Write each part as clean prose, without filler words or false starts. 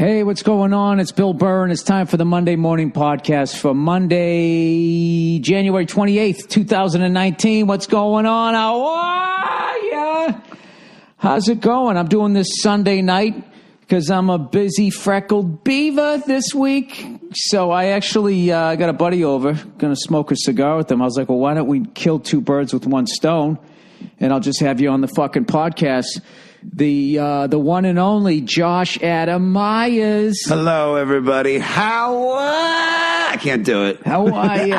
Hey, what's going on? It's Bill Burr, and it's time for the Monday Morning Podcast for Monday, January 28th, 2019. What's going on? How are ya? How's it going? I'm doing this Sunday night because I'm a busy freckled beaver this week. So I actually got a buddy over, going to smoke a cigar with him. I was like, well, why don't we kill two birds with one stone? And I'll just have you on the fucking podcast. The one and only Josh Adam Myers. Hello, everybody. I can't do it. How are you?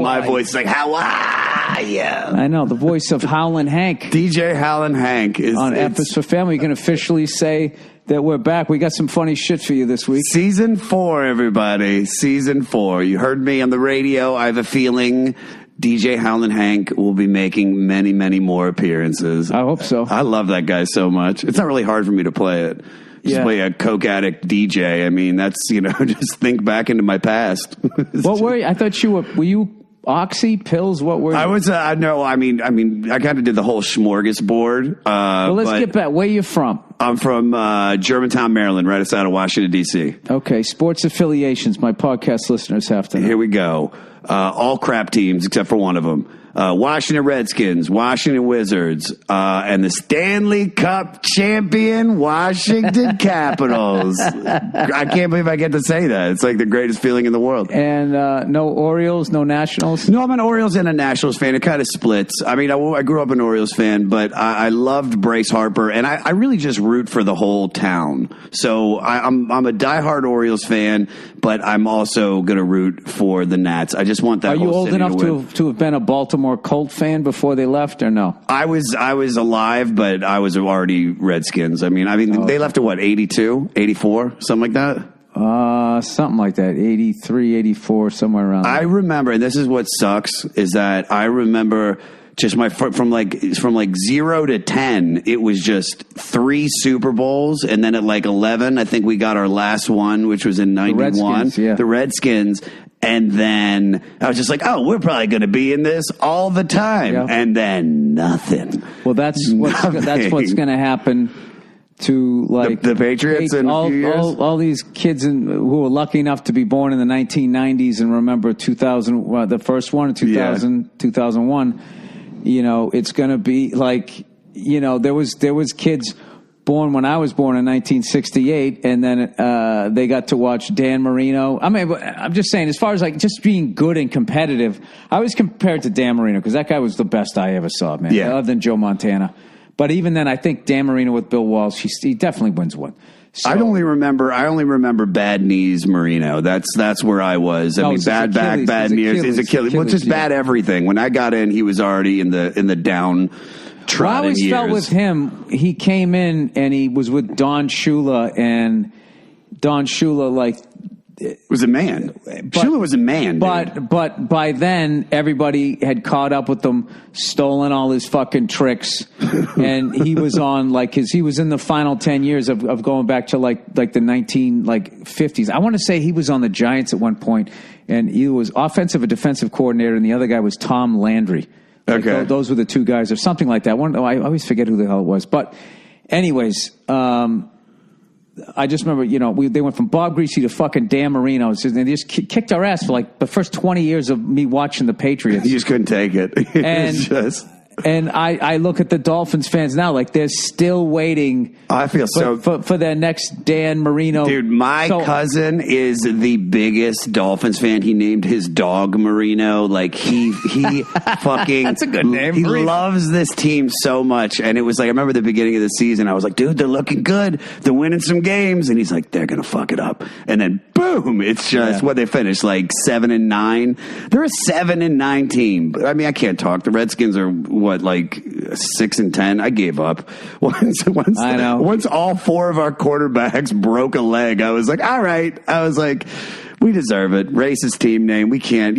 My voice is like, how are you? I know, the voice of Howlin' Hank. DJ Howlin' Hank is on F is for Family. You can officially say that we're back. We got some funny shit for you this week. Season 4, everybody. Season 4. You heard me on the radio. I have a feeling DJ Howlin' Hank will be making many, many more appearances. I hope so. I love that guy so much. It's not really hard for me to play it. Just play a coke addict DJ. I mean, that's, just think back into my past. What were you? I thought were you Oxy, pills? What were you? I was, no, I mean, I kind of did the whole smorgasbord. Well, let's get back. Where are you from? I'm from Germantown, Maryland, right outside of Washington, D.C. Okay, sports affiliations. My podcast listeners have to know. Here we go. All crap teams except for one of them. Washington Redskins, Washington Wizards, and the Stanley Cup champion Washington Capitals. I can't believe I get to say that. It's like the greatest feeling in the world. And no Orioles, no Nationals? No, I'm an Orioles and a Nationals fan. It kind of splits. I mean, I grew up an Orioles fan, but I loved Bryce Harper, and I really just root for the whole town. So I'm a diehard Orioles fan, but I'm also going to root for the Nats. I just want that. Are you whole old city enough to to have been a Baltimore Colt fan before they left, or no? I was alive, but I was already Redskins. I mean, they left at what, 82, 84, something like that? Something like that, 83, 84, somewhere around there. I remember, and this is what sucks, is that I remember just from like 0 to 10, it was just 3 Super Bowls, and then at like 11, I think we got our last one, which was in 91. The Redskins. And then I was just like, oh, we're probably going to be in this all the time. Yeah. And then nothing. Well, that's what's going to happen to like the Patriots in a few years. All these kids who were lucky enough to be born in the 1990s and remember 2000, the first one in 2001. It's going to be like, there was kids born when I was born in 1968, and then they got to watch Dan Marino. I mean, I'm just saying, as far as like just being good and competitive, I was compared to Dan Marino because that guy was the best I ever saw, man. Yeah. Other than Joe Montana. But even then, I think Dan Marino with Bill Walsh, he definitely wins one. So, I only remember bad knees Marino. That's where I was. I mean, bad back, bad knees. His Achilles. Well, just bad everything. When I got in, he was already in the down. Well, I always felt with him, he came in and he was with Don Shula, and Don Shula was a man. Shula was a man, but by then everybody had caught up with him, stolen all his fucking tricks, and he was on he was in the final 10 years of going back to like the 50s. I want to say he was on the Giants at one point, and he was offensive and defensive coordinator, and the other guy was Tom Landry. Okay. Those were the two guys, or something like that. I always forget who the hell it was. But anyways, I just remember, they went from Bob Greasy to fucking Dan Marino. And they just kicked our ass for like the first 20 years of me watching the Patriots. You just couldn't take it. And I look at the Dolphins fans now, like they're still waiting. I feel for their next Dan Marino. Dude, my cousin is the biggest Dolphins fan. He named his dog Marino. Like he fucking that's a good name. He loves this team so much. And it was like, I remember the beginning of the season, I was like, dude, they're looking good. They're winning some games. And he's like, they're gonna fuck it up. And then boom, it's just what they finished, like 7-9. They're a 7-9 team. I mean, I can't talk. The Redskins are like 6-10. I gave up once all 4 of our quarterbacks broke a leg. I was like, all right. I was like, we deserve it. Racist team name. You can't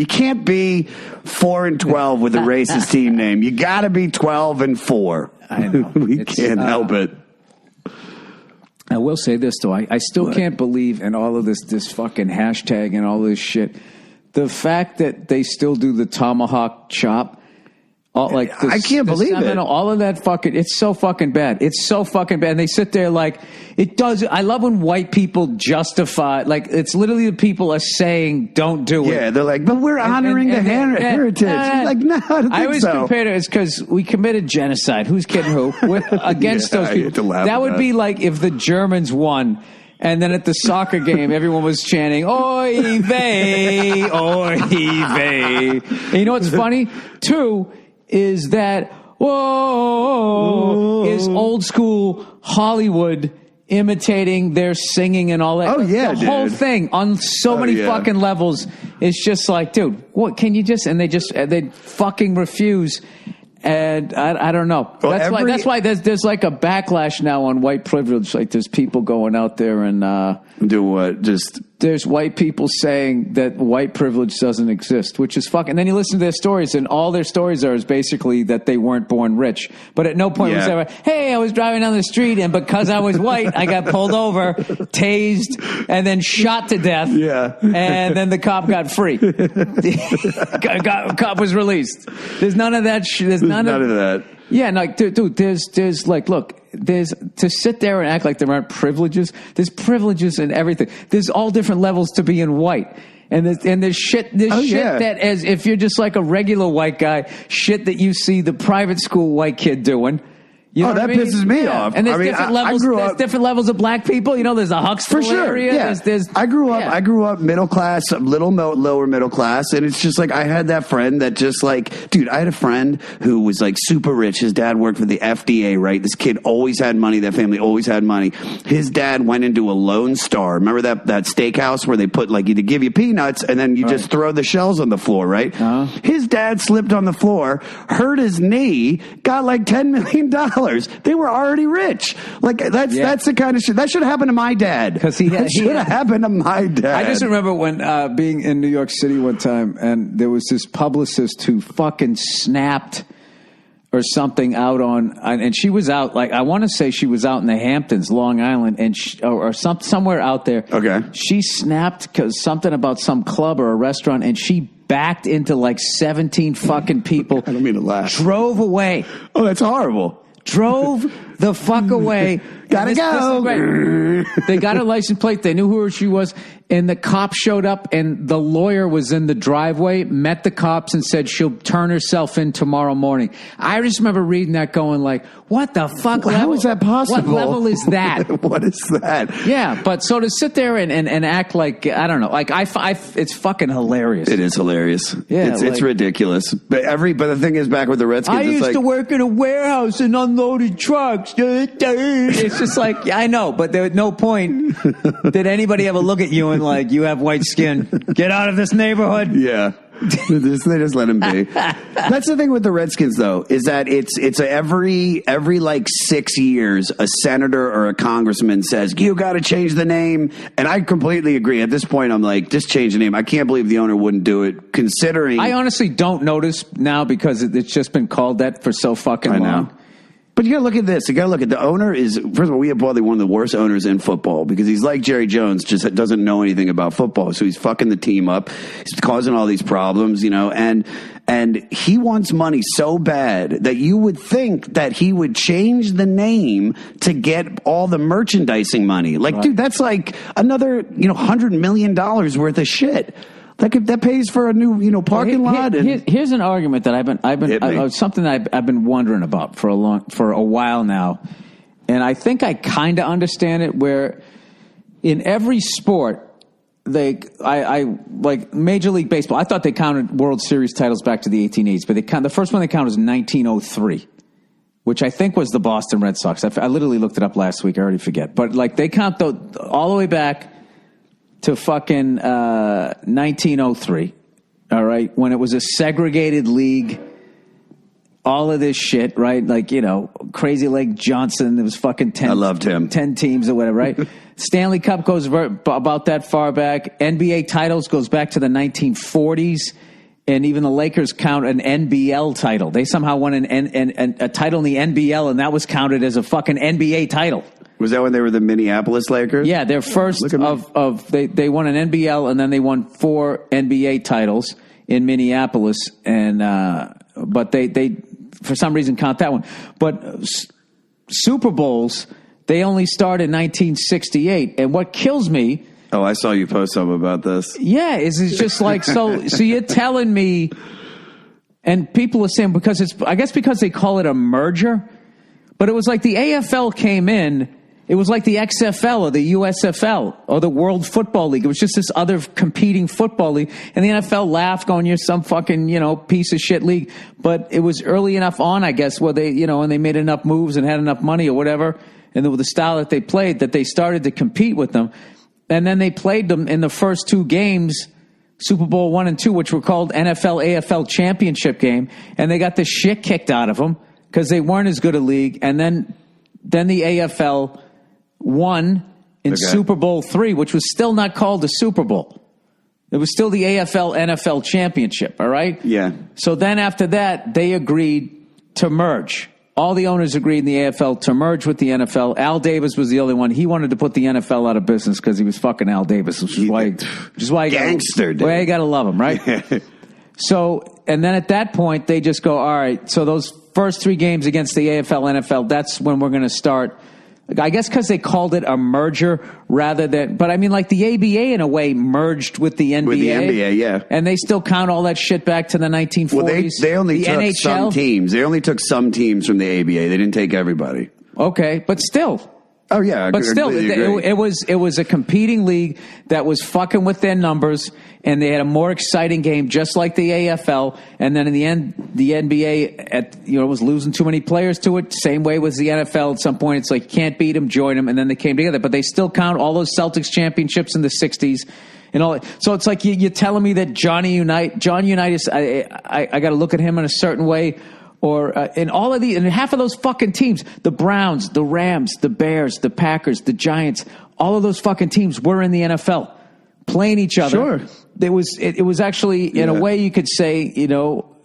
be 4-12 with a racist team name. You got to be 12-4. I know. We can't help it. I will say this though. I still can't believe in all of this fucking hashtag and all this shit. The fact that they still do the tomahawk chop. I can't believe it. All of that fucking, it's so fucking bad. It's so fucking bad. And they sit there like, it does. I love when white people justify, like, it's literally the people are saying, don't do it. Yeah, they're like, but we're honoring the heritage. Like, no, I don't think I always so. compare it, it's because we committed genocide. Who's kidding who? We're against those people. That would be like if the Germans won. And then at the soccer game, everyone was chanting, "Oy vey, oy vey." And you know what's funny? Too, is that, whoa, is old school Hollywood imitating their singing and all that. Oh, yeah, the whole thing on so many fucking levels. It's just like, dude, what can you just, and they fucking refuse. And I don't know. Well, that's why there's like a backlash now on white privilege. Like there's people going out there and do what? Just there's white people saying that white privilege doesn't exist, which is fucking. And then you listen to their stories, and all their stories are is basically that they weren't born rich. But at no point was ever, hey, I was driving down the street, and because I was white, I got pulled over, tased, and then shot to death. Yeah, and then the cop got free. Cop was released. There's none of that. There's none of that. Yeah, like, dude, there's like, look, there's to sit there and act like there aren't privileges. There's privileges in everything. There's all different levels to being white. And there's shit that, as if you're just like a regular white guy, shit that you see the private school white kid doing. You know that pisses me off. And there's different levels. There's different levels of black people. You know, there's a Huxtable area. Yeah. I grew up middle class, lower middle class, and it's just like I had that friend that just like, dude, I had a friend who was like super rich. His dad worked for the FDA, right? This kid always had money. That family always had money. His dad went into a Lone Star. Remember that steakhouse where they put like you to give you peanuts and then you just throw the shells on the floor, right? Uh-huh. His dad slipped on the floor, hurt his knee, got like $10 million. They were already rich. Like that's the kind of shit that should happen to my dad. Because he should have happened to my dad. I just remember when being in New York City one time, and there was this publicist who fucking snapped or something out and she was out, like, I want to say she was out in the Hamptons, Long Island, and somewhere out there. Okay, she snapped because something about some club or a restaurant, and she backed into like 17 fucking people. I don't mean to laugh. Drove away. Oh, that's horrible. Drove the fuck away. Gotta go. They got a license plate. They knew who she was. And the cop showed up, and the lawyer was in the driveway, met the cops, and said she'll turn herself in tomorrow morning. I just remember reading that going like, what the fuck? How is that possible? What level is that? What is that? Yeah, but so to sit there and act like, I don't know, like it's fucking hilarious. It is hilarious. Yeah, it's ridiculous. But the thing is, back with the Redskins, I used to work in a warehouse and unloaded trucks. It's just like, yeah, I know, but there was no point did anybody ever look at you and like, you have white skin. Get out of this neighborhood. Yeah. They just let him be. That's the thing with the Redskins, though, is that it's every like 6 years, a senator or a congressman says, you got to change the name. And I completely agree. At this point, I'm like, just change the name. I can't believe the owner wouldn't do it, considering. I honestly don't notice now because it's just been called that for so fucking long. But you got to look at this. You got to look at the owner is, first of all, we have probably one of the worst owners in football because he's like Jerry Jones, just doesn't know anything about football. So he's fucking the team up. He's causing all these problems, and he wants money so bad that you would think that he would change the name to get all the merchandising money. Like, dude, that's like another, $100 million worth of shit. That pays for a new, parking lot. Here's an argument that I've been something that I've been wondering about for a while now, and I think I kind of understand it. Where in every sport, I like Major League Baseball. I thought they counted World Series titles back to the 1880s, but the first one they counted was 1903. Which I think was the Boston Red Sox. I literally looked it up last week. I already forget, but like they count all the way back to fucking 1903, all right, when it was a segregated league, all of this shit, right? Like, Crazy Leg Johnson, there was fucking 10. I loved him. 10 teams or whatever, right? Stanley Cup goes about that far back. NBA titles goes back to the 1940s. And even the Lakers count an NBL title. They somehow won a title in the NBL, and that was counted as a fucking NBA title. Was that when they were the Minneapolis Lakers? Yeah, their first they won an NBL, and then they won 4 NBA titles in Minneapolis, and but they for some reason count that one. But Super Bowls, they only started in 1968. And what kills me... Oh, I saw you post something about this. Yeah, it's just like, so you're telling me, and people are saying, I guess because they call it a merger, but it was like the AFL came in, it was like the XFL or the USFL or the World Football League. It was just this other competing football league. And the NFL laughed, going, you're some fucking, piece of shit league. But it was early enough on, I guess, where they, and they made enough moves and had enough money or whatever, and with the style that they played, that they started to compete with them. And then they played them in the first two games, Super Bowl 1 and 2, which were called NFL AFL championship game. And they got the shit kicked out of them because they weren't as good a league. And then the AFL won in Super Bowl 3, which was still not called the Super Bowl. It was still the AFL NFL championship, all right? Yeah. So then after that, they agreed to merge. All the owners agreed in the AFL to merge with the NFL. Al Davis was the only one. He wanted to put the NFL out of business because he was fucking Al Davis, which is why gangster, why you got to love him, right? So, and then at that point, they just go, all right, so those first three games against the AFL, NFL, that's when we're going to start. I guess because they called it a merger rather than, but I mean, like the ABA in a way merged with the NBA. With the NBA, yeah. And they still count all that shit back to the 1940s. Well, they only took NHL. some teams. They only took some teams from the ABA. They didn't take everybody. Okay, but still. Oh, yeah. But still, it was a competing league that was fucking with their numbers, and they had a more exciting game, just like the AFL. And then in the end, the NBA was losing too many players to it. Same way with the NFL. At some point, it's like, can't beat them, join them, and then they came together. But they still count all those Celtics championships in the 60s. And all that. So it's like you're telling me that John Unitas, I got to look at him in a certain way. Or in all of and half of those fucking teams, the Browns, the Rams, the Bears, the Packers, the Giants, all of those fucking teams were in the NFL playing each other. Sure. It was actually, in a way you could say, I don't know,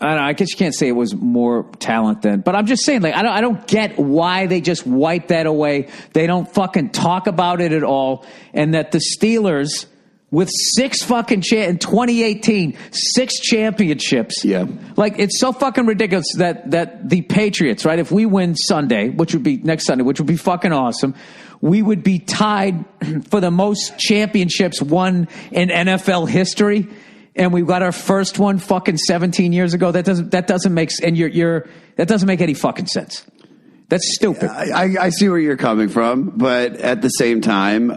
I guess you can't say it was more talent then, but I'm just saying, like, I don't get why they just wipe that away. They don't fucking talk about it at all. And that the Steelers, with six fucking in 2018, 6 championships. Yeah. Like, it's so fucking ridiculous that the Patriots, right, if we win Sunday, which would be next Sunday, which would be fucking awesome, we would be tied for the most championships won in NFL history. And we've got our first one fucking 17 years ago. That doesn't make, and that doesn't make any fucking sense. That's stupid. I see where you're coming from, but at the same time,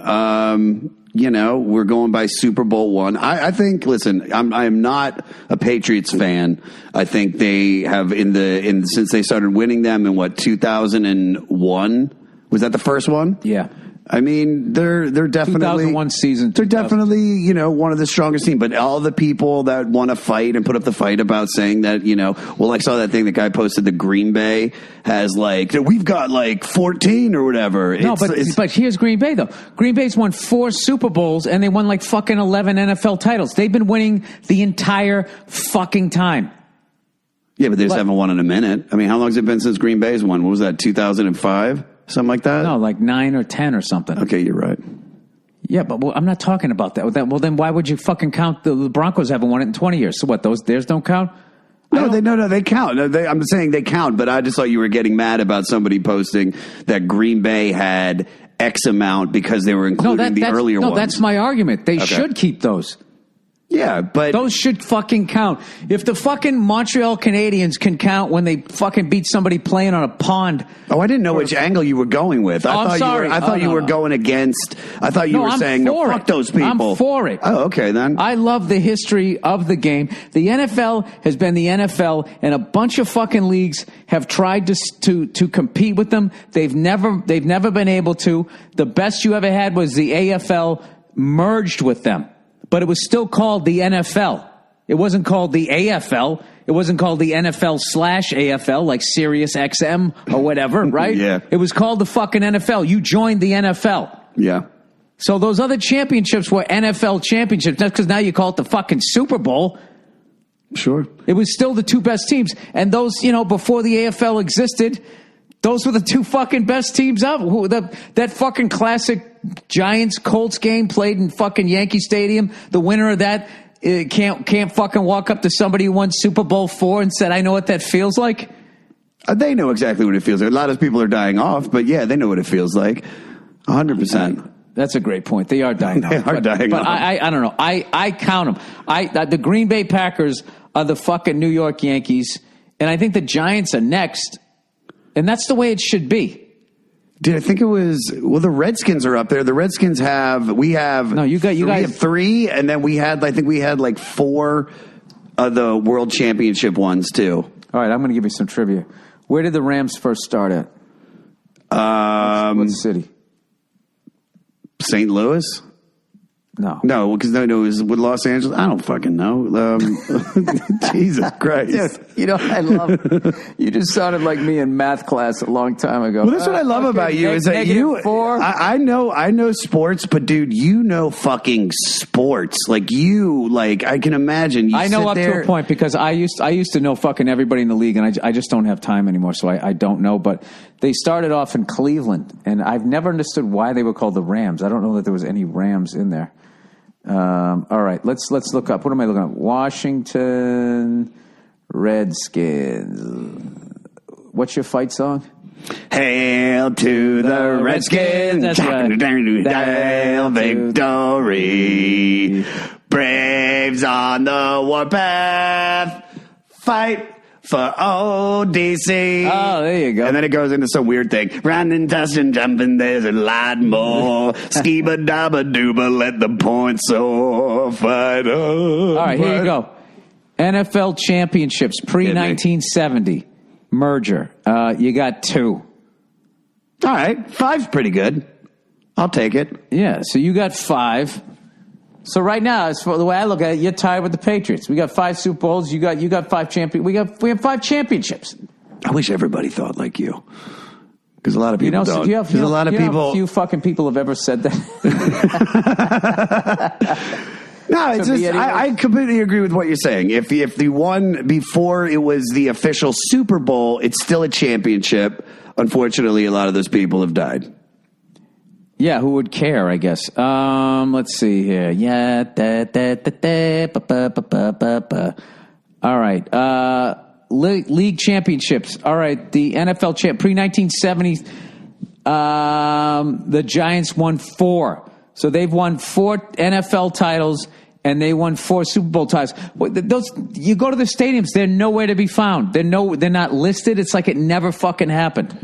we're going by Super Bowl 1. I think, listen, I am not a Patriots fan. I think they have since they started winning them in 2001. Was that the first one? Yeah. I mean, they're definitely 2001 season. They're definitely, one of the strongest teams. But all the people that want to fight and put up the fight about saying that, I saw that thing the guy posted. The Green Bay has we've got 14 or whatever. No, but here's Green Bay though. Green Bay's won 4 Super Bowls and they won fucking 11 NFL titles. They've been winning the entire fucking time. Yeah, but they just haven't won in a minute. I mean, how long has it been since Green Bay's won? What was that? 2005. Something like that? No, 9 or 10 or something. Okay, you're right. Yeah, but I'm not talking about that. Well, then why would you fucking count the Broncos haven't won it in 20 years? So what, theirs don't count? No, they count. I'm saying they count, but I just thought you were getting mad about somebody posting that Green Bay had X amount because they were including the earlier ones. No, that's my argument. They should keep those. Yeah, but those should fucking count. If the fucking Montreal Canadiens can count when they fucking beat somebody playing on a pond. Oh, I didn't know which angle you were going with. I'm sorry. I thought you were going against. I thought you were saying, no, fuck those people. I'm for it. Oh, okay, then. I love the history of the game. The NFL has been the NFL, and a bunch of fucking leagues have tried to compete with them. They've never been able to. The best you ever had was the AFL merged with them. But it was still called the NFL. It wasn't called the AFL. It wasn't called the NFL/AFL like Sirius XM or whatever, right? Yeah. It was called the fucking NFL. You joined the NFL. Yeah. So those other championships were NFL championships. That's because now you call it the fucking Super Bowl. Sure. It was still the 2 best teams. And those, before the AFL existed, those were the 2 fucking best teams up. That fucking classic Giants-Colts game played in fucking Yankee Stadium. The winner of that can't fucking walk up to somebody who won Super Bowl IV and said, I know what that feels like? They know exactly what it feels like. A lot of people are dying off, but yeah, they know what it feels like. 100%. That's a great point. They are dying off. They are dying off. But I don't know. I count them. The Green Bay Packers are the fucking New York Yankees, and I think the Giants are next, and that's the way it should be. Dude, I think it was, the Redskins are up there. The Redskins we have 3, and then we had like 4 of the world championship ones too. All right, I'm going to give you some trivia. Where did the Rams first start at? What city? St. Louis? No, because it was with Los Angeles. I don't fucking know. Jesus Christ. Dude, I love you just sounded like me in math class a long time ago. Well, that's what I love about you is that I know sports, but dude, you know fucking sports. I can imagine. I know up to a point because I used to know fucking everybody in the league, and I just don't have time anymore, so I don't know. But they started off in Cleveland, and I've never understood why they were called the Rams. I don't know that there was any Rams in there. All right, let's look up. What am I looking up? Washington Redskins. What's your fight song? Hail to the Redskins. That's right. Hail victory. Braves on the warpath. Fight for ODC. Oh, there you go. And then it goes into some weird thing. Running, touching, jumping, there's a lot more. Skiba dabba dooba, let the points soar. Fight up. All right, here you go. NFL championships pre-1970 merger. You got 2. All right, 5's pretty good. I'll take it. Yeah, so you got 5. So right now, as for the way I look at it, you're tied with the Patriots. We got 5 Super Bowls. You got 5 champions. We have 5 championships. I wish everybody thought like you, because a lot of people don't. Because a lot of people, few fucking people have ever said that. No, it's just I completely agree with what you're saying. If the one before it was the official Super Bowl, it's still a championship. Unfortunately, a lot of those people have died. Yeah, who would care, I guess. Let's see here. Yeah. All right. League championships. All right. The NFL pre-1970s, the Giants won 4. So they've won 4 NFL titles, and they won 4 Super Bowl titles. You go to the stadiums, they're nowhere to be found. They're not listed. It's like it never fucking happened.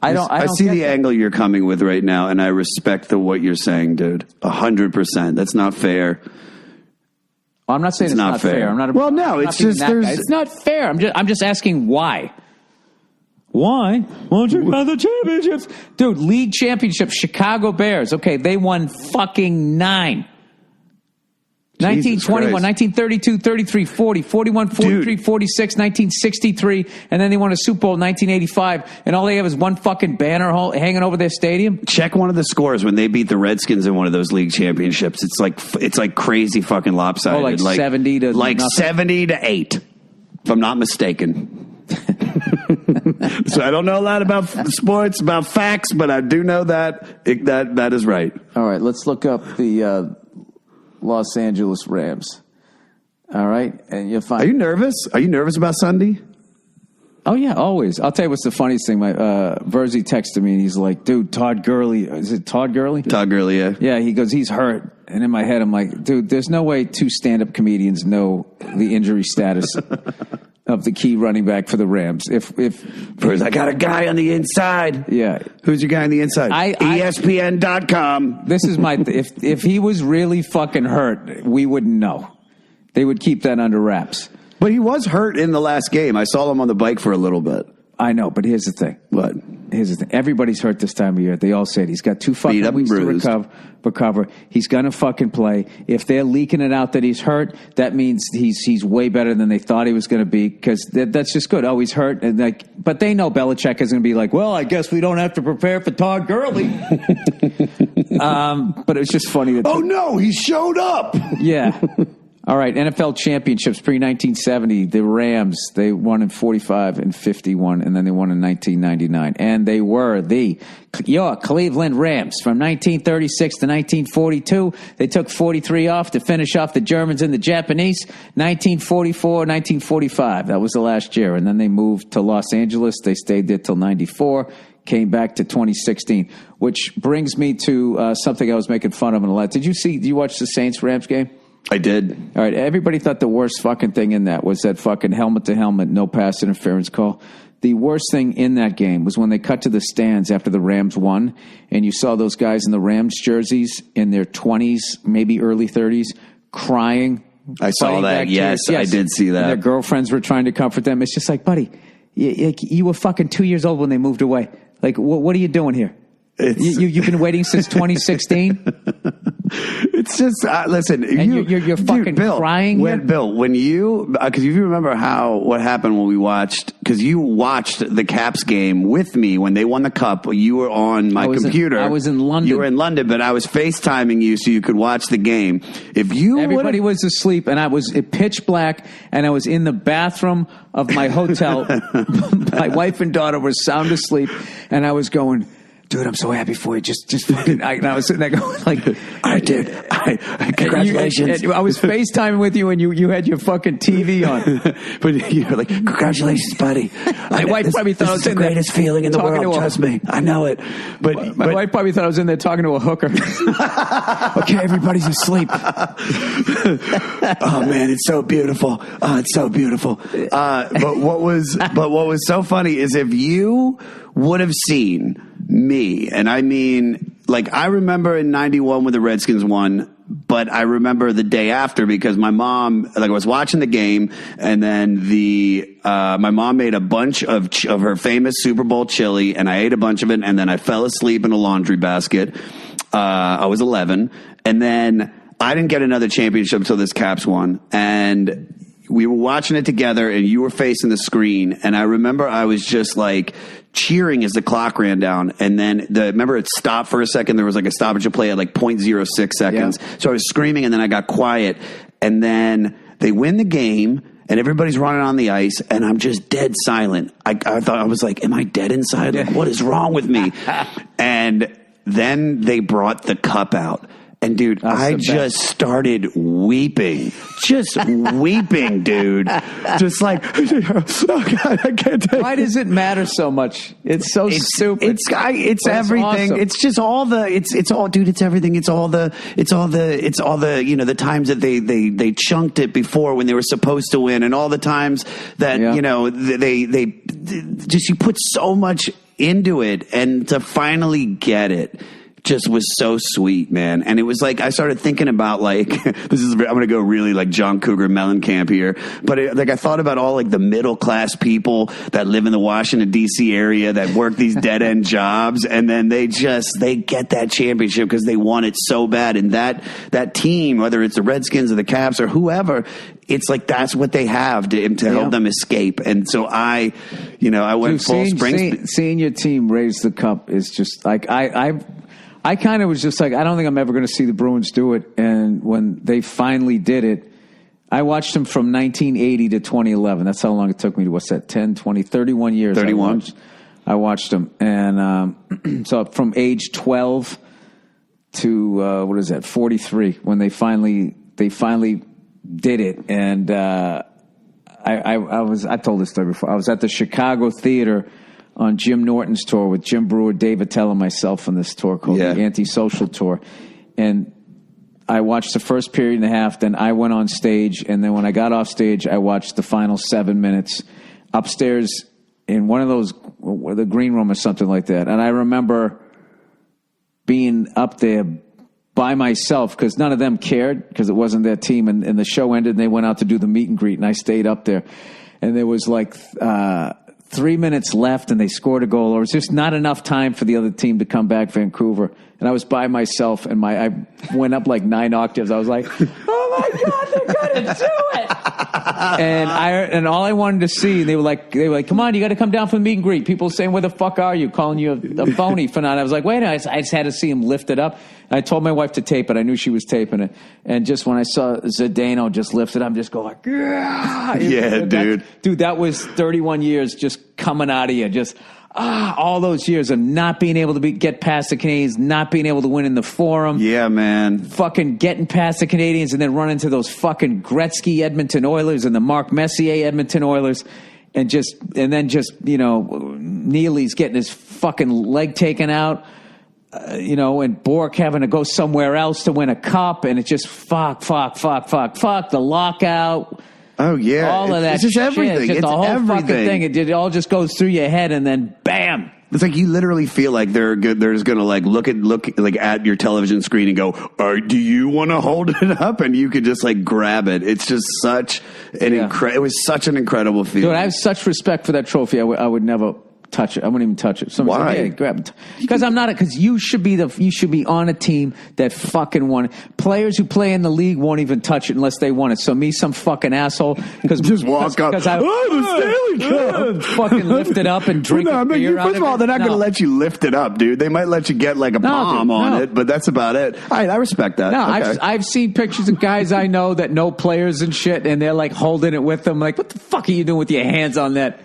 I see the angle you're coming with right now, and I respect what you're saying, dude. 100%. That's not fair. Well, I'm not saying it's not fair. It's not fair. I'm just asking why. Why? Won't you win the championships? Dude, league championships, Chicago Bears. Okay, they won fucking 9. 1921, 1932, 33, 40, 41, 43, 46, 1963, and then they won a Super Bowl in 1985, and all they have is one fucking banner hanging over their stadium. Check one of the scores when they beat the Redskins in one of those league championships. It's like crazy fucking lopsided. Oh, like 70 to like nothing? 70 to 8, if I'm not mistaken. So I don't know a lot about sports, about facts, but I do know that is right. All right, let's look up the Los Angeles Rams. All right, and you'll find. Are you nervous? Are you nervous about Sunday? Oh yeah, always. I'll tell you what's the funniest thing. My Verzi texted me and he's like, "Dude, Todd Gurley. Is it Todd Gurley? Todd Gurley, yeah. Yeah." He goes, "He's hurt." And in my head, I'm like, "Dude, there's no way 2 stand-up comedians know the injury status of the key running back for the Rams." If I got a guy on the inside. Yeah. Who's your guy on the inside? ESPN.com. This is my if he was really fucking hurt, we wouldn't know. They would keep that under wraps. But he was hurt in the last game. I saw him on the bike for a little bit. I know, but here's the thing. What? Here's the thing. Everybody's hurt this time of year. They all said he's got 2 fucking weeks to recover. He's going to fucking play. If they're leaking it out that he's hurt, that means he's way better than they thought he was going to be, because that's just good. Oh, he's hurt. And but they know Belichick is going to be like, well, I guess we don't have to prepare for Todd Gurley. But it was just funny. Oh, no, he showed up. Yeah. All right, NFL championships pre-1970. The Rams, they won in 45 and 51, and then they won in 1999. And they were your Cleveland Rams from 1936 to 1942. They took 43 off to finish off the Germans and the Japanese. 1944, 1945. That was the last year. And then they moved to Los Angeles. They stayed there till 94. Came back to 2016, which brings me to something I was making fun of in a lot. Did you watch the Saints-Rams game? I did. All right. Everybody thought the worst fucking thing in that was that fucking helmet-to-helmet, no pass interference call. The worst thing in that game was when they cut to the stands after the Rams won, and you saw those guys in the Rams jerseys in their 20s, maybe early 30s, crying. I saw that. Yes, I did see that. And their girlfriends were trying to comfort them. It's just like, buddy, you were fucking 2 years old when they moved away. Like, what are you doing here? You've been waiting since 2016? It's just, listen. And you're fucking Bill, crying here? Bill, when you, because if you remember what happened when we watched, because you watched the Caps game with me when they won the Cup, you were on my computer. I was in London. You were in London, but I was FaceTiming you so you could watch the game. Everybody was asleep, and I was pitch black, and I was in the bathroom of my hotel. My wife and daughter were sound asleep, and I was going, dude, I'm so happy for you. Just fucking. And I was sitting there going, like, all right, dude. Congratulations. I was FaceTiming with you, and you had your fucking TV on. But you were like, congratulations, buddy. My wife probably thought I was in there. The greatest feeling in the world. Trust me. I know it. But my wife probably thought I was in there talking to a hooker. Okay, everybody's asleep. Oh man, it's so beautiful. Oh, it's so beautiful. But what was so funny is if you would have seen me, and I mean, like, I remember in 91 when the Redskins won, but I remember the day after because my mom, like, I was watching the game, and then my mom made a bunch of her famous Super Bowl chili, and I ate a bunch of it, and then I fell asleep in a laundry basket. I was 11, and then I didn't get another championship until this Caps won, and we were watching it together, and you were facing the screen, and I remember I was just like cheering as the clock ran down, and then remember it stopped for a second. There was like a stoppage of play at like 0.06 seconds. Yeah. So I was screaming, and then I got quiet, and then they win the game, and everybody's running on the ice, and I'm just dead silent. I thought, I was like, am I dead inside? Like, what is wrong with me? And then they brought the cup out. And, dude, I just started weeping. Just weeping, dude. Just like, oh, God, I can't take it. Why does it matter so much? It's so stupid. It's everything. Awesome. It's just all it's all, dude, it's everything. It's all the, you know, the times that they chunked it before when they were supposed to win, and all the times that, you know, they just, you put so much into it, and to finally get it just was so sweet, man. And it was like, I started thinking about, like, I'm going to go really like John Cougar Mellencamp here, but I thought about all like the middle class people that live in the Washington DC area that work these dead end jobs, and then they get that championship because they want it so bad. And that team, whether it's the Redskins or the Caps or whoever, it's like that's what they have to help them escape. And so I went full Springsteen. Seeing your team raise the cup is just like I kind of was just like, I don't think I'm ever going to see the Bruins do it. And when they finally did it, I watched them from 1980 to 2011. That's how long it took me to, what's that, 10, 20, 31 years. 31. I watched them. And so from age 12 to, 43, when they finally did it. And I told this story before. I was at the Chicago Theater on Jim Norton's tour with Jim Brewer, Dave Attell, and myself on this tour called the Antisocial Tour. And I watched the first period and a half, then I went on stage, and then when I got off stage, I watched the final 7 minutes upstairs in one of those, the green room or something like that. And I remember being up there by myself because none of them cared because it wasn't their team. And the show ended, and they went out to do the meet and greet, and I stayed up there. And there was like 3 minutes left, and they scored a goal. Or it was just not enough time for the other team to come back, Vancouver. And I was by myself, and I went up like 9 octaves. I was like, oh, my God, they're going gonna do it. And all I wanted to see, they were like, come on, you got to come down for the meet and greet. People saying, where the fuck are you? Calling you a phony for not. I was like, wait a minute. I just had to see him lift it up. And I told my wife to tape it. I knew she was taping it. And just when I saw Zdeno just lift it up, I'm just going like, yeah, dude. Dude, that was 31 years just coming out of you. Just all those years of not being able to get past the Canadians, not being able to win in the Forum. Yeah, man. Fucking getting past the Canadians and then run into those fucking Gretzky Edmonton Oilers and the Mark Messier Edmonton Oilers. And then Neely's getting his fucking leg taken out. And Burr having to go somewhere else to win a cup. And it's just fuck, the lockout. Oh, yeah. All of that it's just shit. everything. Just it's the whole everything. fucking thing. It all just goes through your head and then bam. It's like you literally feel like they're going to like look at your television screen and go, do you want to hold it up? And you could just like grab it. It's just such an it was such an incredible feeling. Dude, I have such respect for that trophy. I would never touch it. I wouldn't even touch it. Somebody Why? said, hey, grab it. Because I'm not because you should be on a team that fucking won it. Players who play in the league won't even touch it unless they want it. So me, some fucking asshole, just walk up. The Stanley Cup. Fucking lift it up and drink a beer out First of all, they're not going to let you lift it up, dude. They might let you get like a palm on it, but that's about it. All right, I respect that. No, okay. I've seen pictures of guys I know that know players and shit, and they're like holding it with them. Like, what the fuck are you doing with your hands on that?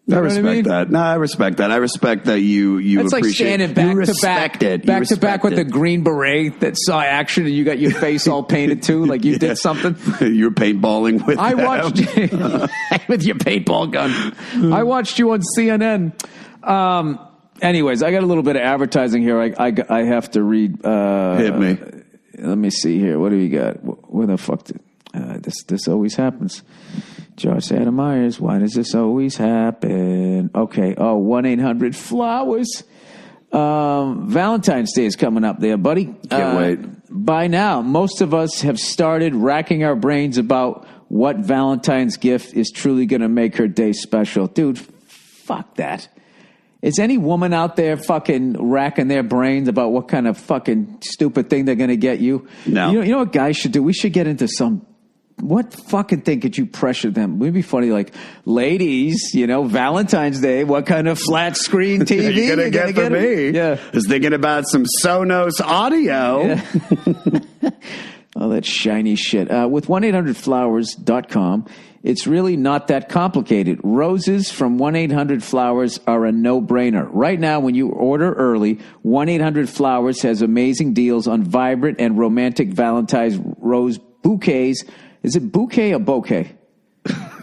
I respect that. No, I respect that. I respect that you It's like standing back to back with the green beret that saw action and you got your face all painted too, like you did something. You were paintballing with I watched with your paintball gun. I watched you on CNN. Anyways, I got a little bit of advertising here. I have to read. Hit me. Let me see here. What do we got? Where the fuck did this always happens? Josh Adam Myers, why does this always happen? Okay. 1-800-Flowers. Valentine's Day is coming up there, buddy. Can't wait. By now, most of us have started racking our brains about what Valentine's gift is truly going to make her day special. Dude, fuck that. Is any woman out there fucking racking their brains about what kind of fucking stupid thing they're going to get you? No. You know what guys should do? We should get into what fucking thing could you pressure them? Would it be funny, like, ladies, Valentine's Day, what kind of flat screen TV you're going to get for me? Yeah. I was thinking about some Sonos audio. Yeah. All that shiny shit. With 1-800-Flowers.com, it's really not that complicated. Roses from 1-800-Flowers are a no-brainer. Right now, when you order early, 1-800-Flowers has amazing deals on vibrant and romantic Valentine's rose bouquets. Is it bouquet or bouquet?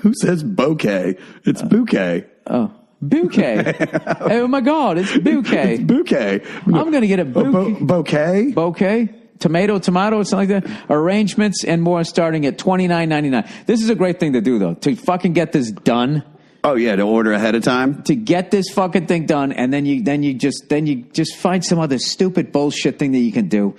Who says bouquet? It's bouquet. Oh, bouquet. Oh, my God, it's bouquet. It's bouquet. I'm going to get a bouquet. Bouquet? Bouquet? Tomato, something like that. Arrangements and more starting at $29.99. This is a great thing to do, though, to fucking get this done. Oh, yeah, to order ahead of time? To get this fucking thing done, and then you just find some other stupid bullshit thing that you can do.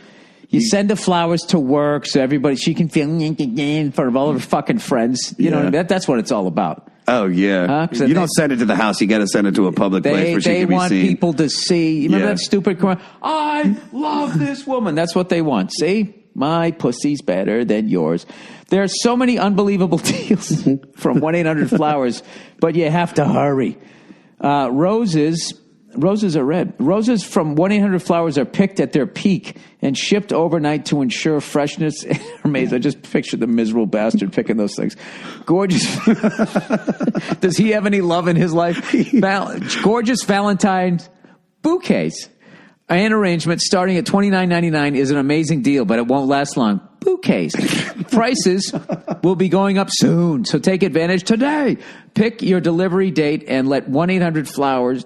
You send the flowers to work so she can feel in front of all of her fucking friends. You know what I mean? That's what it's all about. Oh, yeah. You don't send it to the house. You got to send it to a public place where she can be seen. They want people to see. You remember that stupid comment? I love this woman. That's what they want. See? My pussy's better than yours. There are so many unbelievable deals from 1-800-Flowers, but you have to hurry. Roses are red. Roses from 1-800-Flowers are picked at their peak and shipped overnight to ensure freshness. Amazing. I just pictured the miserable bastard picking those things. Gorgeous. Does he have any love in his life? Gorgeous Valentine's bouquets and arrangements starting at $29.99 is an amazing deal, but it won't last long. Bouquets. Prices will be going up soon, so take advantage today. Pick your delivery date and let 1-800-Flowers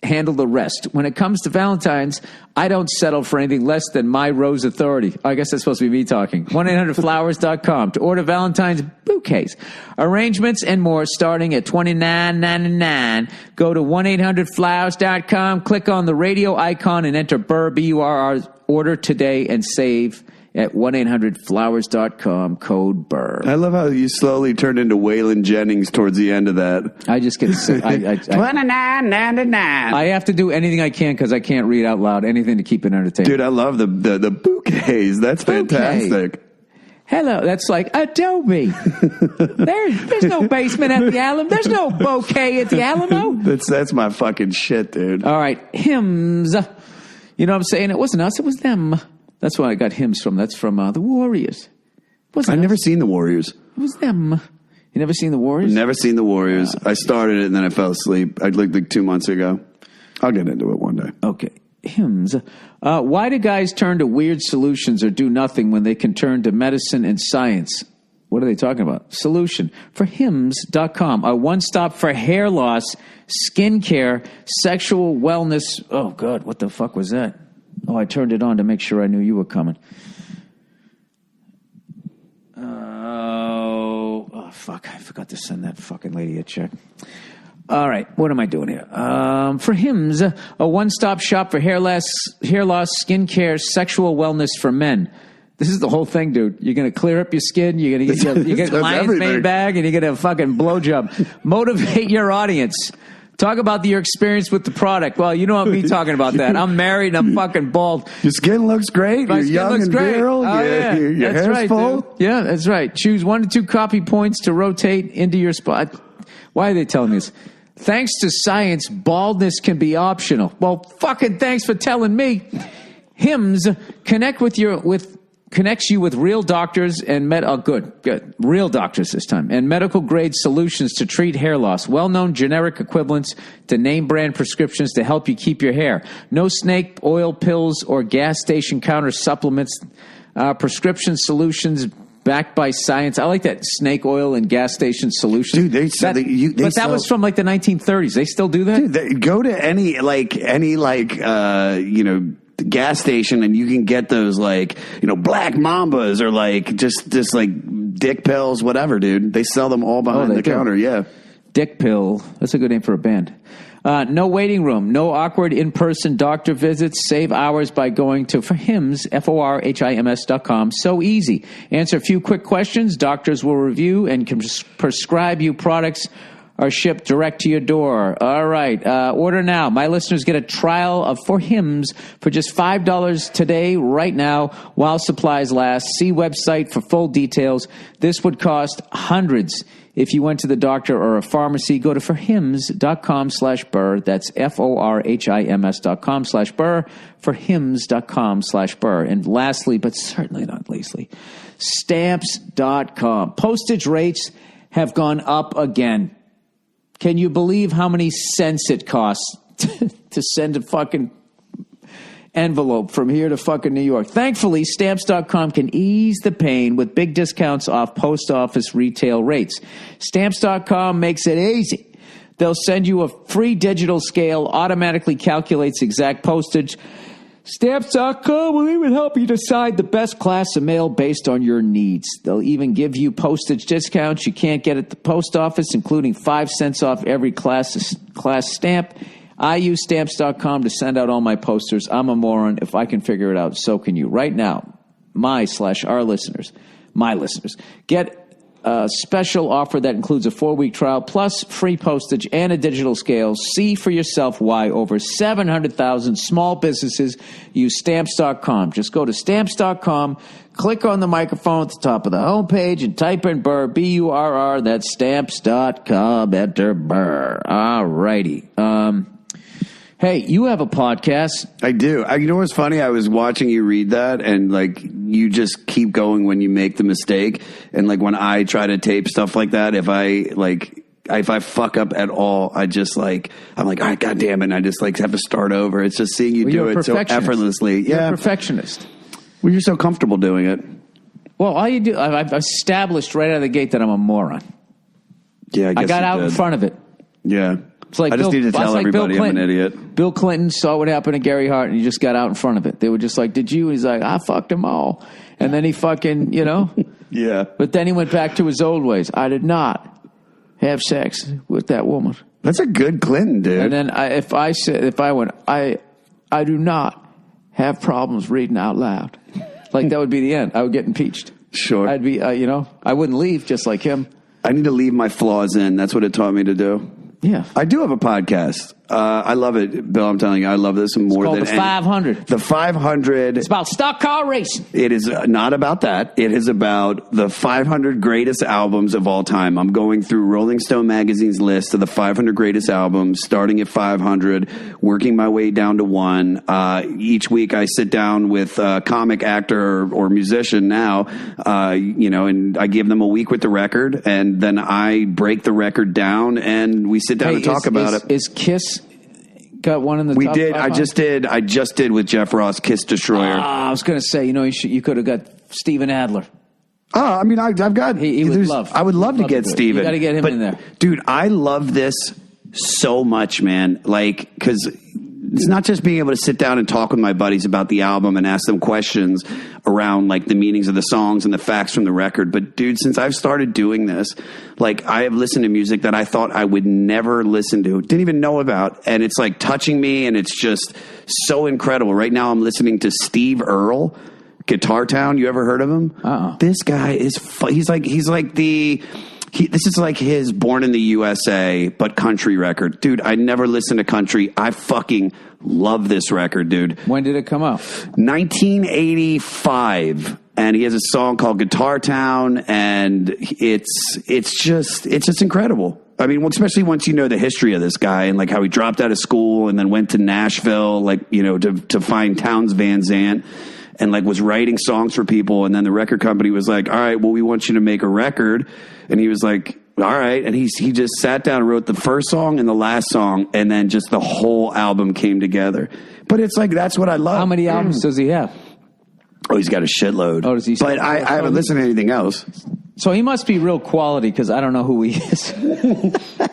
handle the rest. When it comes to Valentine's, I don't settle for anything less than my Rose Authority. I guess that's supposed to be me talking. 1-800-Flowers.com to order Valentine's bouquets, arrangements, and more starting at $29.99. Go to 1-800-Flowers.com, click on the radio icon, and enter Burr, B-U-R-R, order today and save at 1-800-Flowers.com, code Burr. I love how you slowly turned into Waylon Jennings towards the end of that. I just get sick. $29.99. I have to do anything I can because I can't read out loud. Anything to keep it entertaining. Dude, I love the bouquets. That's fantastic. Hello. That's like Adobe. There's no basement at the Alamo. There's no bouquet at the Alamo. That's my fucking shit, dude. All right. Hymns. You know what I'm saying? It wasn't us. It was them. That's where I got hymns from. That's from the Warriors. I've never seen the Warriors. It was them. You never seen the Warriors? Never seen the Warriors. I started it and then I fell asleep. I looked like 2 months ago. I'll get into it one day. Okay. Hymns. Why do guys turn to weird solutions or do nothing when they can turn to medicine and science? What are they talking about? Solution. For hymns.com, a one-stop for hair loss, skincare, sexual wellness. Oh, God, what the fuck was that? Oh, I turned it on to make sure I knew you were coming. Oh, fuck. I forgot to send that fucking lady a check. All right, what am I doing here? For Hims, a one-stop shop for hair loss, skincare, sexual wellness for men. This is the whole thing, dude. You're going to clear up your skin. You're going to get a lion's mane bag, and you're going to fucking blowjob. Motivate your audience. Talk about your experience with the product. Well, you don't want me talking about that. I'm married and I'm fucking bald. Your skin looks great. You're young and virile. Oh, yeah. Your that's hair's right, full. Dude. Yeah, that's right. Choose 1 to 2 copy points to rotate into your spot. Why are they telling me this? Thanks to science, baldness can be optional. Well, fucking thanks for telling me. Hims connects you with real doctors and good real doctors this time, and medical grade solutions to treat hair loss. Well-known generic equivalents to name brand prescriptions to help you keep your hair. No snake oil pills or gas station counter supplements. Prescription solutions backed by science. I like that, snake oil and gas station solutions. Dude, that was from like the 1930s. They still do that? Dude, go to any gas station and you can get those black mambas or just like dick pills, whatever, dude. They sell them all behind the counter. Yeah. Dick pill. That's a good name for a band. No waiting room, no awkward in-person doctor visits. Save hours by going to forhims, FORHIMS.com. So easy. Answer a few quick questions. Doctors will review and can prescribe you products are shipped direct to your door. All right. Order now. My listeners get a trial of For Hims for just $5 today, right now, while supplies last. See website for full details. This would cost hundreds if you went to the doctor or a pharmacy. Go to forhims.com/Burr. That's FORHIMS.com/Burr. Forhims.com/Burr. And lastly, but certainly not leastly, stamps.com. Postage rates have gone up again. Can you believe how many cents it costs to send a fucking envelope from here to fucking New York? Thankfully, Stamps.com can ease the pain with big discounts off post office retail rates. Stamps.com makes it easy. They'll send you a free digital scale, automatically calculates exact postage. Stamps.com will even help you decide the best class of mail based on your needs. They'll even give you postage discounts you can't get at the post office, including 5 cents off every class stamp. I use Stamps.com to send out all my posters. I'm a moron. If I can figure it out, so can you. Right now, my listeners, get a special offer that includes a 4-week trial plus free postage and a digital scale. See for yourself why over 700,000 small businesses use Stamps.com. Just go to Stamps.com, click on the microphone at the top of the homepage, and type in Burr, B-U-R-R. That's Stamps.com. Enter Burr. All righty. Hey, you have a podcast. I do. You know what's funny? I was watching you read that, and you just keep going when you make the mistake. And when I try to tape stuff like that, if I fuck up at all, I'm like, all right, goddamn it, and I just have to start over. It's just seeing you do it so effortlessly. You're a perfectionist. Well, you're so comfortable doing it. Well, all you do, I've established right out of the gate that I'm a moron. Yeah, I got out in front of it. Yeah. It's like I just need to tell everybody I'm an idiot. Bill Clinton saw what happened to Gary Hart, and he just got out in front of it. They were just like, did you? He's like, I fucked them all. And then he fucking, Yeah. But then he went back to his old ways. I did not have sex with that woman. That's a good Clinton, dude. And then I do not have problems reading out loud. That would be the end. I would get impeached. Sure. I'd be, I wouldn't leave just like him. I need to leave my flaws in. That's what it taught me to do. Yeah. I do have a podcast. I love it, Bill. I'm telling you, I love this more It's called than the 500. The 500. It's about stock car racing. It is not about that. It is about the 500 greatest albums of all time. I'm going through Rolling Stone magazine's list of the 500 greatest albums, starting at 500, working my way down to 1. Each week I sit down with a comic, actor, or musician now, and I give them a week with the record, and then I break the record down, and we sit down and talk about it. Is Kiss got one in the We top did. 500? I just did with Jeff Ross, Kiss Destroyer. I was going to say, you could have got Steven Adler. I mean, I've got. He would love. I would love to get Steven. You got to get him in there, dude. I love this so much, man. Like, because it's not just being able to sit down and talk with my buddies about the album and ask them questions around like the meanings of the songs and the facts from the record. But dude, since I've started doing this, like I have listened to music that I thought I would never listen to, didn't even know about. And it's like touching me, and it's just so incredible. Right now I'm listening to Steve Earle, Guitar Town. You ever heard of him? This guy is, this is like his Born in the USA, but country record. Dude, I never listened to country. I fucking love this record, dude. When did it come out? 1985. And he has a song called Guitar Town, and it's just incredible. I mean, especially once you know the history of this guy and like how he dropped out of school and then went to Nashville, like, to find Townes Van Zandt. And like was writing songs for people, and then the record company was like, "All right, well, we want you to make a record," and he was like, "All right," and he just sat down and wrote the first song and the last song, and then just the whole album came together. But it's like that's what I love. How many albums does he have? Oh, he's got a shitload. Oh, does he? But I haven't listened to anything else. So he must be real quality because I don't know who he is.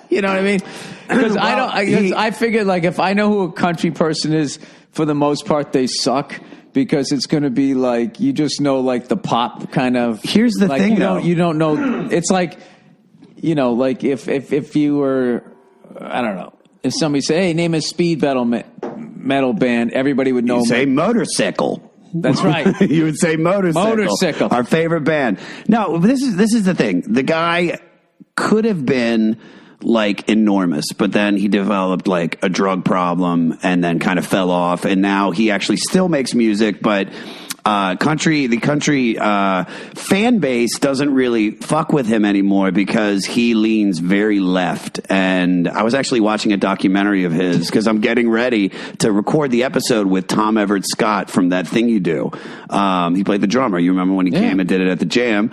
You know what I mean? Because I figured like if I know who a country person is, for the most part they suck. Because it's going to be like, you just know, like the pop kind of. Here's the thing, though. You don't know. It's like, like if you were, I don't know, if somebody said, "Hey, name a speed metal band," everybody would know. You say Motorcycle. That's right. You would say Motorcycle. Our favorite band. No, this is the thing. The guy could have been like enormous, but then he developed like a drug problem and then kind of fell off, and now he actually still makes music, but the country fan base doesn't really fuck with him anymore because he leans very left. And I was actually watching a documentary of his because I'm getting ready to record the episode with Tom Everett Scott from That Thing You Do. He played the drummer. You remember when he came and did it at the Jam?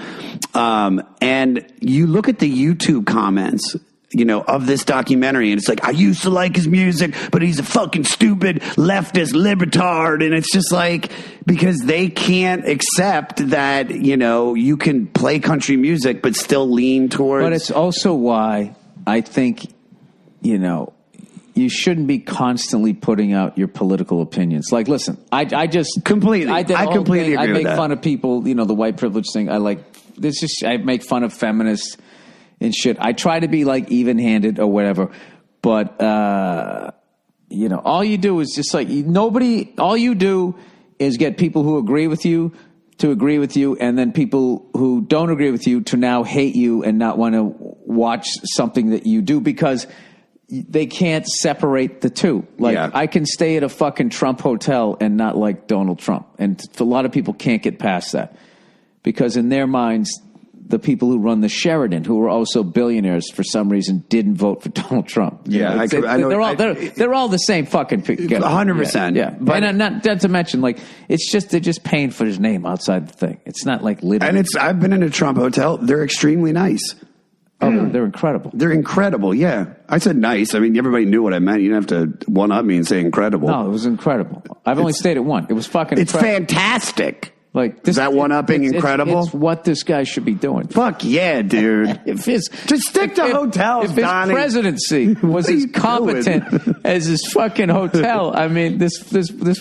And you look at the YouTube comments of this documentary, and it's like, I used to like his music, but he's a fucking stupid leftist libtard. And it's just like, because they can't accept that, you can play country music, but still lean towards. But it's also why I think, you shouldn't be constantly putting out your political opinions. Like, listen, I just completely, I completely agree with that. I make fun of people, the white privilege thing. I make fun of feminists and shit. I try to be like even-handed or whatever, but all you do is just like all you do is get people who agree with you to agree with you, and then people who don't agree with you to now hate you and not want to watch something that you do because they can't separate the two. Like, I can stay at a fucking Trump hotel and not like Donald Trump, and a lot of people can't get past that because in their minds, the people who run the Sheraton, who are also billionaires for some reason, didn't vote for Donald Trump. Yeah, I know. They're all the same fucking people. 100%. Yeah. But, and not to mention, like, they're just paying for his name outside the thing. It's not like literally. And I've been in a Trump hotel. They're extremely nice. Oh, they're incredible. They're incredible, yeah. I said nice. I mean, everybody knew what I meant. You didn't have to one-up me and say incredible. No, it was incredible. I've only stayed at one. It was fucking incredible. It's fantastic. Like this, is that one-upping incredible? It's what this guy should be doing. Fuck yeah, dude. Just stick to hotels, If his Donnie. presidency was as competent as his fucking hotel, I mean, this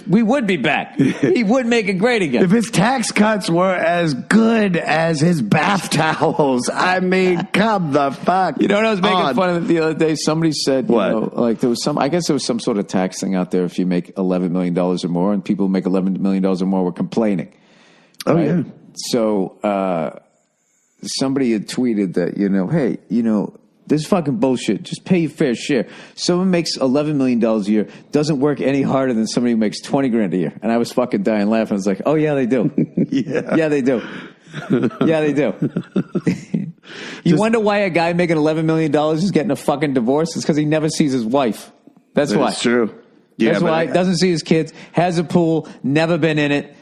we would be back. He would make it great again. If his tax cuts were as good as his bath towels, I mean, come the fuck. You know what I was making fun of the other day? Somebody said, what? Like there was I guess there was some sort of tax thing out there if you make $11 million or more, and people who make $11 million or more were complaining. Oh, right? yeah. So somebody had tweeted that, hey, This is fucking bullshit. Just pay your fair share. Someone makes $11 million a year, doesn't work any harder than somebody who makes $20,000 a year. And I was fucking dying laughing. I was like, oh, yeah, they do. Yeah, they do. Yeah, they do. You wonder why a guy making $11 million is getting a fucking divorce? It's because he never sees his wife. That's why. It's true. Yeah, that's why. Doesn't see his kids, has a pool, never been in it.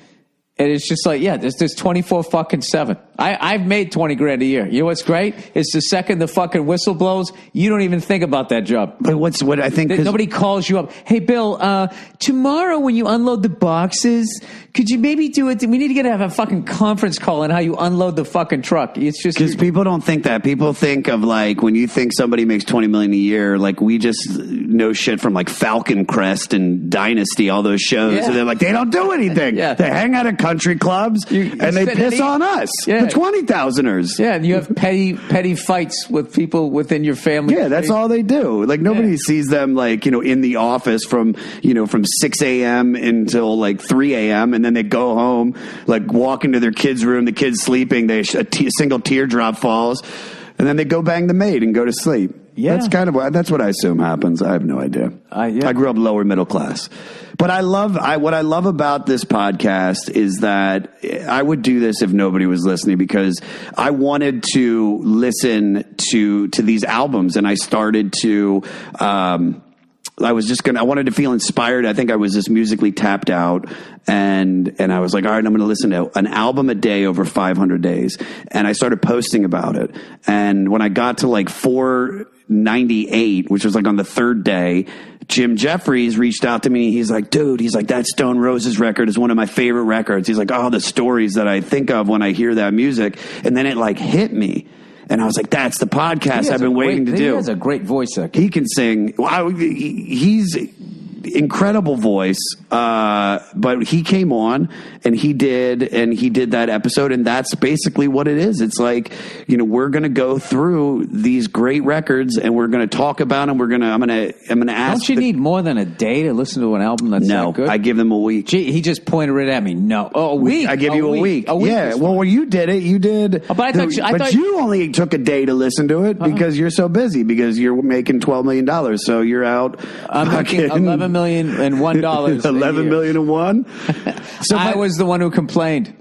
And it's just like, yeah, there's 24/7. I've made $20,000 a year. You know what's great? It's the second the fucking whistle blows, you don't even think about that job. But what I think nobody calls you up. Hey, Bill, tomorrow when you unload the boxes, could you maybe do it? We need to have a fucking conference call on how you unload the fucking truck. It's just because people don't think that. People think of like when you think somebody makes $20 million a year, like we just know shit from like Falcon Crest and Dynasty, all those shows. Yeah. And they're like, they don't do anything. Yeah. They hang out at country clubs and they piss on us. Yeah. The 20,000ers. Yeah, and you have petty fights with people within your family. Yeah, that's all they do. Like nobody sees them like, in the office from 6 a.m. until like 3 a.m. and then they go home, like walk into their kid's room, the kid's sleeping, a single teardrop falls, and then they go bang the maid and go to sleep. Yeah. That's what I assume happens. I have no idea. I grew up lower middle class. But what I love about this podcast is that I would do this if nobody was listening because I wanted to listen to these albums and I started to, I wanted to feel inspired. I think I was just musically tapped out and I was like, all right, I'm going to listen to an album a day over 500 days. And I started posting about it. And when I got to like 498, which was like on the third day, Jim Jeffries reached out to me. He's like, dude, that Stone Roses record is one of my favorite records. He's like, oh, the stories that I think of when I hear that music. And then it like hit me. And I was like, that's the podcast I've been waiting to do. He has a great voice. He can sing. He's incredible voice. But he came on and he did that episode. And that's basically what it is. It's like, we're going to go through these great records and we're going to talk about them. I'm going to ask. Don't you need more than a day to listen to an album that's that good? I give them a week. Gee, he just pointed it at me. No. Oh, a week. I give you a week. A week. Yeah. Well, when you did it, you did. Oh, but I thought you only took a day to listen to it because you're so busy because you're making $12 million. So you're out. I'm making $11 million and $1. $11 million and $1. So I was the one who complained.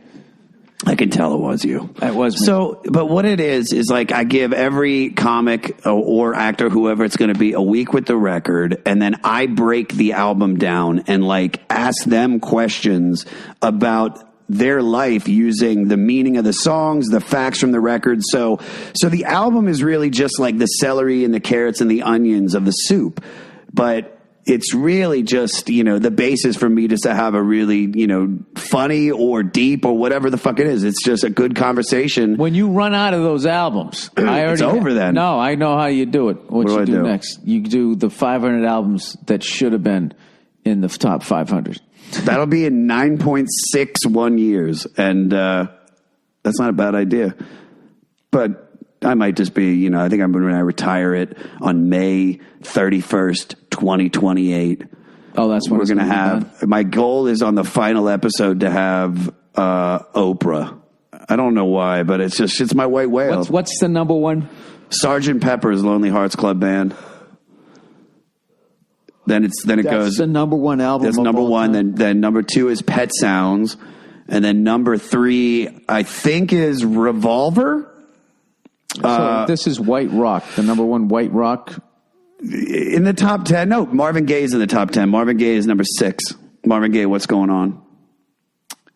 I can tell it was you. It was me. So, but what it is like I give every comic or actor, whoever it's going to be, a week with the record, and then I break the album down and like ask them questions about their life using the meaning of the songs, the facts from the record. So the album is really just like the celery and the carrots and the onions of the soup, but it's really just, the basis for me just to have a really, funny or deep or whatever the fuck it is. It's just a good conversation. When you run out of those albums, it's over then. No, I know how you do it. What you do next? You do the 500 albums that should have been in the top 500. That'll be in 9.61 years. And that's not a bad idea. But I might just be, I think I'm going to retire it on May 31st, 2028. Oh, that's when we're going to have. My goal is on the final episode to have Oprah. I don't know why, but it's my white whale. What's the number one? Sgt. Pepper's Lonely Hearts Club Band. Then it goes. That's the number one album. That's number one. Then number two is Pet Sounds, and then number three I think is Revolver. So this is White Rock, the number one White Rock. In the top 10, no, Marvin Gaye is in the top 10. Marvin Gaye is number 6. Marvin Gaye, What's Going On?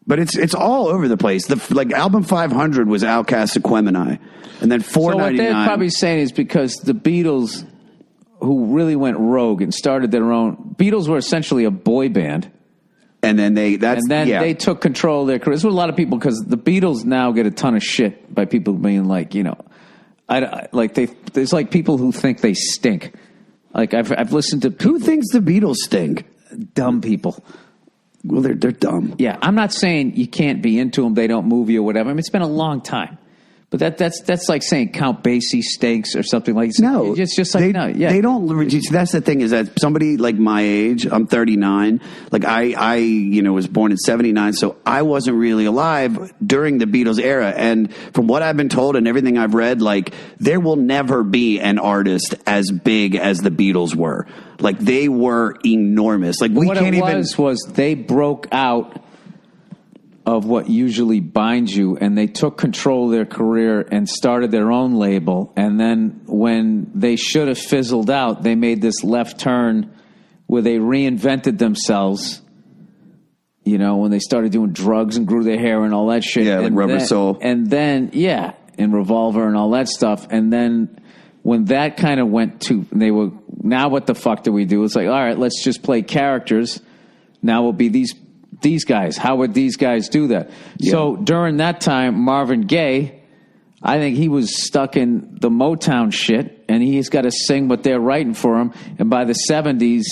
But it's all over the place. Album 500 was Outkast Aquemini, and then 499. So what they're probably saying is because the Beatles, who really went rogue and started their own, Beatles were essentially a boy band. And then they took control of their careers. There's a lot of people because the Beatles now get a ton of shit by people being like, there's like people who think they stink. Like I've listened to people, who thinks the Beatles stink? Dumb people. Well, they're dumb. Yeah, I'm not saying you can't be into them. They don't move you or whatever. I mean, it's been a long time, But that's like saying Count Basie stinks or something like that. No, it's just like they don't. That's the thing is that somebody like my age, I'm 39. Like I was born in '79, so I wasn't really alive during the Beatles era. And from what I've been told and everything I've read, like there will never be an artist as big as the Beatles were. Like they were enormous. Like what was they broke out of what usually binds you, and they took control of their career and started their own label. And then when they should have fizzled out, they made this left turn where they reinvented themselves, when they started doing drugs and grew their hair and all that shit. Yeah, like Rubber Soul. And then, and Revolver and all that stuff. And then when that kind of went to, they were, now what the fuck do we do? It's like, all right, let's just play characters. Now we'll be these guys. How would these guys do that? Yeah. So during that time, Marvin Gaye, I think he was stuck in the Motown shit, and he's got to sing what they're writing for him. And by the 70s,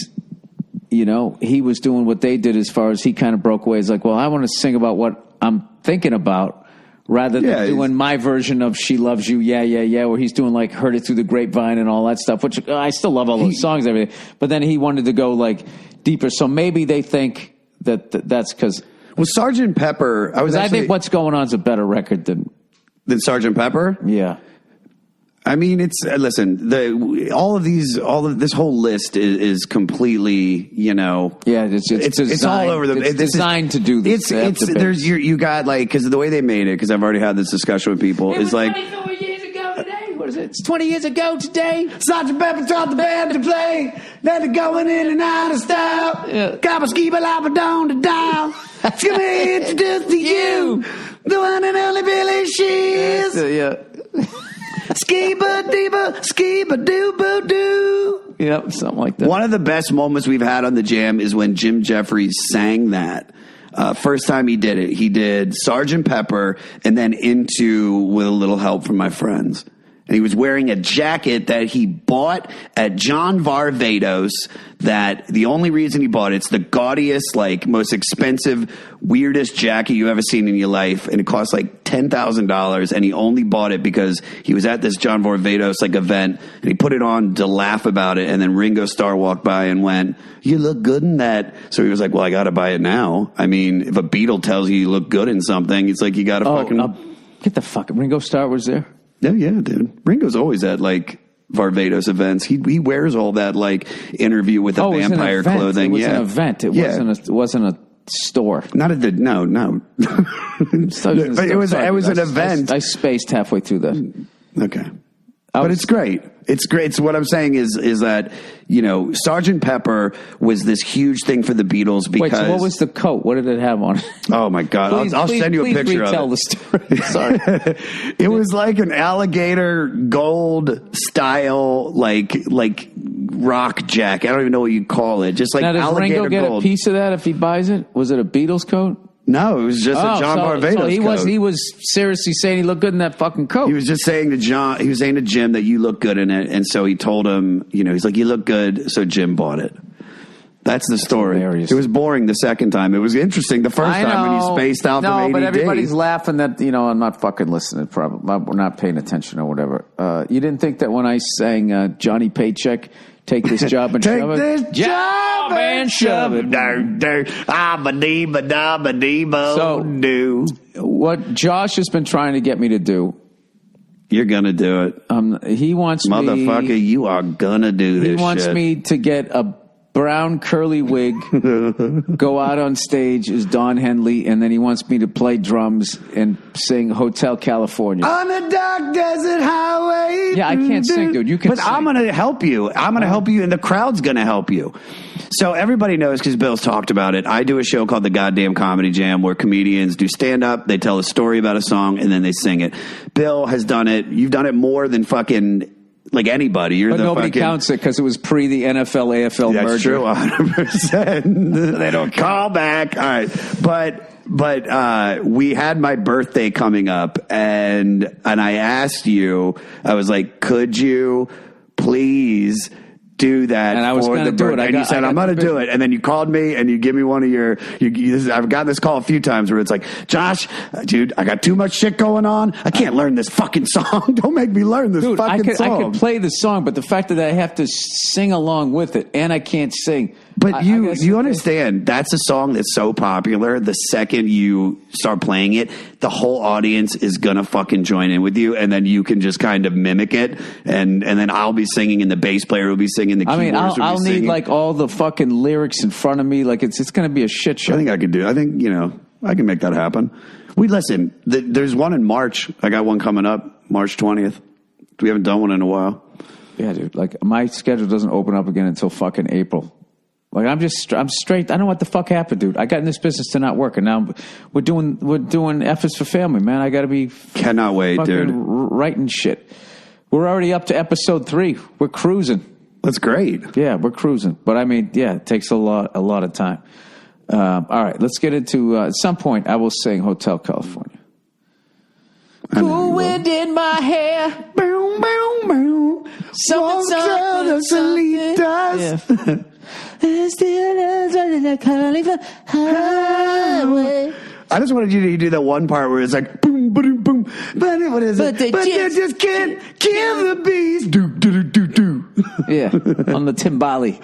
he was doing what they did as far as he kind of broke away. He's like, well, I want to sing about what I'm thinking about rather than doing my version of She Loves You, Yeah, Yeah, Yeah, where he's doing like Heard It Through the Grapevine and all that stuff, which I still love all those songs and everything. But then he wanted to go like deeper. So maybe they think that's because... Well, Sgt. Pepper... I think What's Going On is a better record than Sgt. Pepper? Yeah. I mean, it's... Listen, all of this whole list is completely, Yeah, it's all over the... It's designed to do this. There's you got like... Because the way they made it, because I've already had this discussion with people, is like... 24 years ago today. What is it? It's 20 years ago today. Sgt. Pepper taught the band to play. Then they're going in and out of style. Gabba skiba labba down to dial. It's going to introduce to you the one and only Billy Shears. Skiba deeba, skiba doo boo doo. Yep, something like that. One of the best moments we've had on the Jam is when Jim Jeffries sang that. First time he did it, he did Sgt. Pepper and then into With a Little Help from My Friends. And he was wearing a jacket that he bought at John Varvatos, that the only reason he bought it's the gaudiest, like most expensive, weirdest jacket you've ever seen in your life. And it cost like $10,000. And he only bought it because he was at this John Varvatos like event and he put it on to laugh about it. And then Ringo Starr walked by and went, "You look good in that." So he was like, "Well, I got to buy it now." I mean, if a Beatle tells you look good in something, it's like you got to fucking... Get the fuck... Ringo Starr was there? Yeah, dude. Ringo's always at like Varvatos events. He wears all that like interview with the vampire clothing. It was an event. It wasn't a store. Not at the no. But it was an event. I spaced halfway through that. Okay. But it's great. It's great. So what I'm saying is that, Sgt. Pepper was this huge thing for the Beatles because... Wait, so what was the coat? What did it have on it? Oh, my God. I'll send you a picture of it. Please retell the story. Sorry. It was like an alligator gold style, like rock jacket. I don't even know what you call it. Just like now, does alligator Ringo get gold. A piece of that if he buys it? Was it a Beatles coat? No, it was just a John Varvatos coat. He was seriously saying he looked good in that fucking coat. He was just saying to John, he was saying to Jim that you look good in it. And so he told him, he's like, "You look good." So Jim bought it. That's the story. Hilarious. It was boring the second time. It was interesting the first time when he spaced out from ADD. No, but everybody's laughing that, I'm not fucking listening. Probably we're not paying attention or whatever. You didn't think that when I sang Johnny Paycheck, "Take this job and shove it"? Take this job and shove it. So, what Josh has been trying to get me to do. You're going to do it. He wants Motherfucker, you are going to do this shit. He wants me to get a brown curly wig, go out on stage as Don Henley, and then he wants me to play drums and sing Hotel California. On a dark desert highway. Yeah, I can't sing, dude. You can sing. I'm going to help you. I'm going to help you, and the crowd's going to help you. So everybody knows, because Bill's talked about it, I do a show called The Goddamn Comedy Jam where comedians do stand-up, they tell a story about a song, and then they sing it. Bill has done it. You've done it more than fucking... like anybody. But nobody counts it because it was pre the NFL AFL merger. That's true, 100%. They don't call back. All right, but we had my birthday coming up, and I asked you. I was like, "Could you please do that And I was for gonna the do it. birthday. And you said, I'm going to do it. And then you called me and you give me one of your, I've gotten this call a few times where it's like, Josh, dude, I got too much shit going on. I can't learn this fucking song. Don't make me learn this fucking song. I could play the song, but the fact that I have to sing along with it and I can't sing. But you understand, that's a song that's so popular. The second you start playing it, the whole audience is going to fucking join in with you. And then you can just kind of mimic it. And then I'll be singing and the bass player will be singing, the keyboards will be singing. I'll need like all the fucking lyrics in front of me. Like it's going to be a shit show. I think I could do it. I think, I can make that happen. Listen, there's one in March. I got one coming up, March 20th. We haven't done one in a while. Yeah, dude. Like my schedule doesn't open up again until fucking April. Like I'm straight. I don't know what the fuck happened, dude. I got in this business to not work, and now we're doing efforts for family, man. I got to be cannot wait, dude. Writing shit. We're already up to episode 3. We're cruising. That's great. Yeah, we're cruising. But I mean, yeah, it takes a lot of time. All right, let's get into. At some point, I will sing Hotel California. Cool wind in my hair. Boom, boom, boom. Something. Yeah. I just wanted you to do that one part where it's like boom, boom, boom. But what is it? But they just can't kill the bees. Do do do do do. Yeah, on the timbali.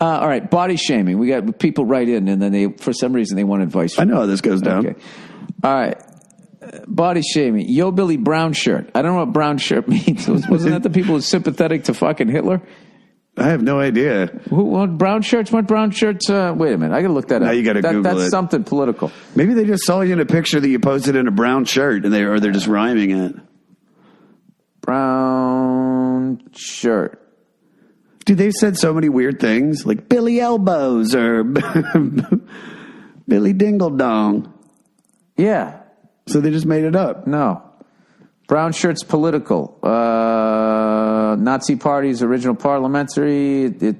All right, body shaming. We got people write in, and then for some reason they want advice. I know how this goes down. Okay. All right. Body shaming. Yo, Billy Brown shirt. I don't know what brown shirt means. Wasn't that the people who sympathetic to fucking Hitler? I have no idea. Who want brown shirts? What brown shirts? Wait a minute. I got to look that up. Now you got to Google that's it. Something political. Maybe they just saw you in a picture that you posted in a brown shirt, and they're just rhyming it. Brown shirt. Dude, they've said so many weird things, like Billy Elbows or Billy Dingle Dong. Yeah. So they just made it up. No. Brown shirt's political. Nazi Party's original parliamentary. It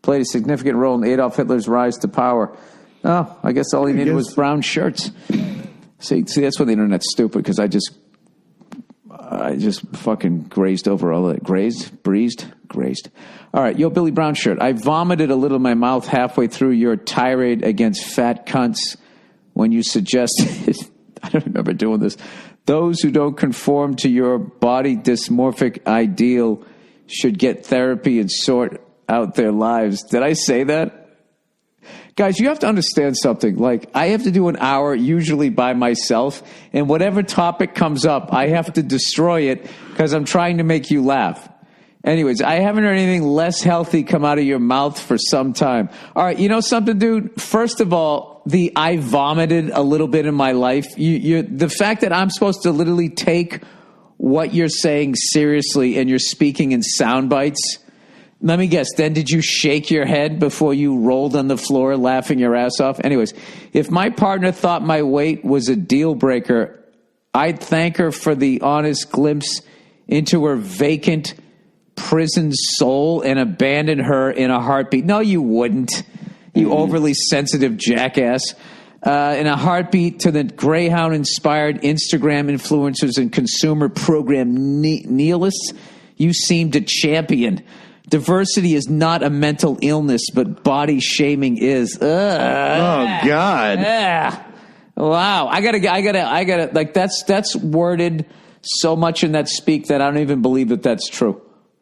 played a significant role in Adolf Hitler's rise to power. Oh, I guess all he needed was brown shirts. See, that's why the internet's stupid, because I just fucking grazed over all that. Grazed. All right, yo, Billy Brown shirt. I vomited a little in my mouth halfway through your tirade against fat cunts when you suggested, I don't remember doing this, those who don't conform to your body dysmorphic ideal should get therapy and sort out their lives. Did I say that? Guys, you have to understand something. Like, I have to do an hour usually by myself, and whatever topic comes up, I have to destroy it because I'm trying to make you laugh. Anyways, I haven't heard anything less healthy come out of your mouth for some time. All right, you know something, dude? First of all, I vomited a little bit in my life. The fact that I'm supposed to literally take what you're saying seriously and you're speaking in sound bites. Let me guess, then did you shake your head before you rolled on the floor laughing your ass off? Anyways, if my partner thought my weight was a deal breaker, I'd thank her for the honest glimpse into her vacant prison soul and abandon her in a heartbeat. No, you wouldn't, you overly sensitive jackass. In a heartbeat to the Greyhound-inspired Instagram influencers and consumer program nihilists, you seem to champion. Diversity is not a mental illness, but body shaming is. Oh God! Wow, I gotta. Like that's worded so much in that speak that I don't even believe that that's true.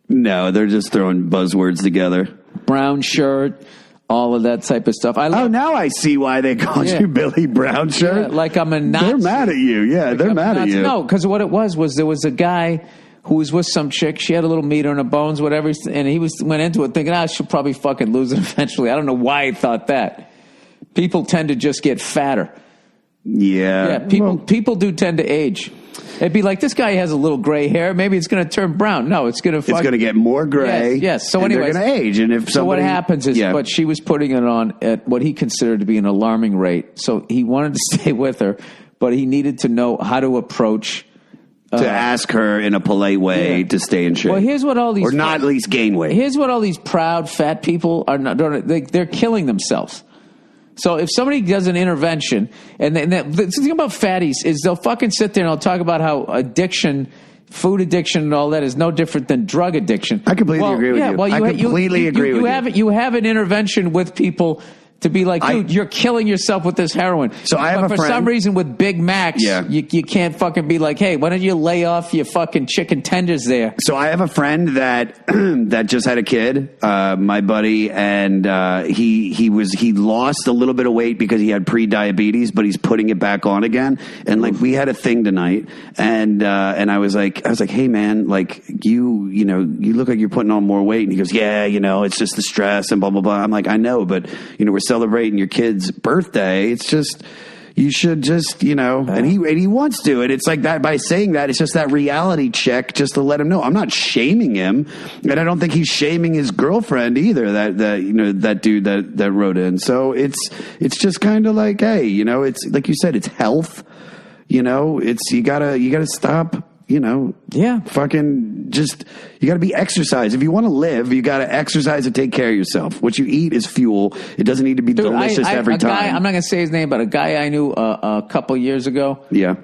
No, they're just throwing buzzwords together. Brown shirt, all of that type of stuff. Now I see why they called you Billy Brown shirt. Yeah, like I'm a Nazi. They're mad at you. Yeah, like they're mad at you. No, because what it was there was a guy who was with some chick. She had a little meat on her bones, whatever, and he went into it thinking, she'll probably fucking lose it eventually. I don't know why he thought that. People tend to just get fatter. Yeah. People do tend to age. It'd be like, this guy has a little gray hair. Maybe it's going to turn brown. No, it's going to get more gray. Yes. So anyways, they're going to age. And so what happens is, but she was putting it on at what he considered to be an alarming rate. So he wanted to stay with her, but he needed to know how to approach. To ask her in a polite way to stay in shape. Well, here's what all these... Or not at least gain weight. Here's what all these proud fat people are not doing. They're killing themselves. So if somebody does an intervention, and the thing about fatties is they'll fucking sit there and they'll talk about how addiction food addiction and all that is no different than drug addiction. I completely agree with you. I completely agree with you. You have an intervention with people to be like, dude, you're killing yourself with this heroin. So I have a friend. For some reason with Big Macs, you can't fucking be like, hey, why don't you lay off your fucking chicken tenders there? So I have a friend that that just had a kid, my buddy, and he lost a little bit of weight because he had pre-diabetes, but he's putting it back on again. And like we had a thing tonight, and I was like, hey man, like you look like you're putting on more weight. And he goes, yeah, it's just the stress and blah blah blah. I'm like, I know, but we're celebrating your kid's birthday. It's just, you should just, and he wants to. And it's like that, by saying that, it's just that reality check just to let him know. I'm not shaming him. And I don't think he's shaming his girlfriend either, that dude that wrote in. So it's just kind of like, hey, it's like you said, it's health. It's, you gotta stop. Fucking just, you got to be exercise. If you want to live, you got to exercise and take care of yourself. What you eat is fuel. It doesn't need to be delicious every time. I'm not going to say his name, but a guy I knew a couple years ago. Yeah.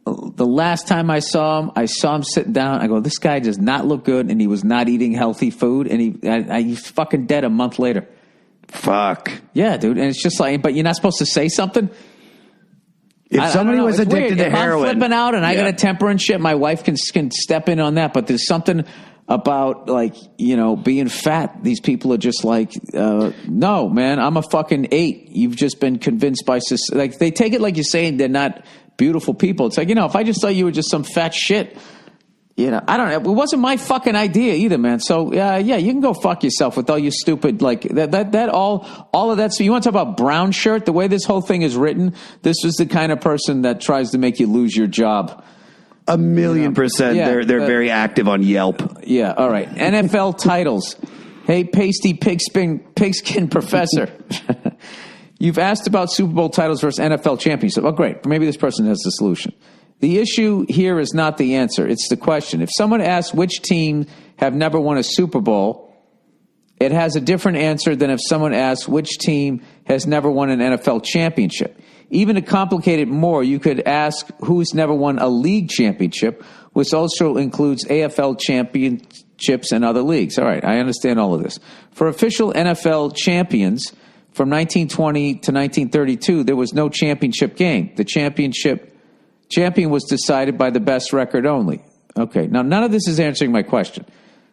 The last time I saw him sitting down. I go, this guy does not look good, and he was not eating healthy food, and he's fucking dead a month later. Fuck. Yeah, dude. And it's just like, but you're not supposed to say something? If somebody was addicted to heroin, I'm flipping out and I got a temper and shit, my wife can step in on that. But there's something about being fat. These people are just like, no, man, I'm a fucking 8. You've just been convinced by like they take it like you're saying they're not beautiful people. It's like, if I just thought you were just some fat shit. I don't know. It wasn't my fucking idea either, man. So you can go fuck yourself with all your stupid like that all of that. So you want to talk about brown shirt? The way this whole thing is written, this was the kind of person that tries to make you lose your job. 1,000,000%. They're very active on Yelp. Yeah. All right. NFL titles. Hey, pasty pigskin professor. You've asked about Super Bowl titles versus NFL championship. Oh, great. Maybe this person has the solution. The issue here is not the answer. It's the question. If someone asks which team have never won a Super Bowl, it has a different answer than if someone asks which team has never won an NFL championship. Even to complicate it more, you could ask who's never won a league championship, which also includes AFL championships and other leagues. All right, I understand all of this. For official NFL champions, from 1920 to 1932, there was no championship game. The champion was decided by the best record only. Okay, now none of this is answering my question.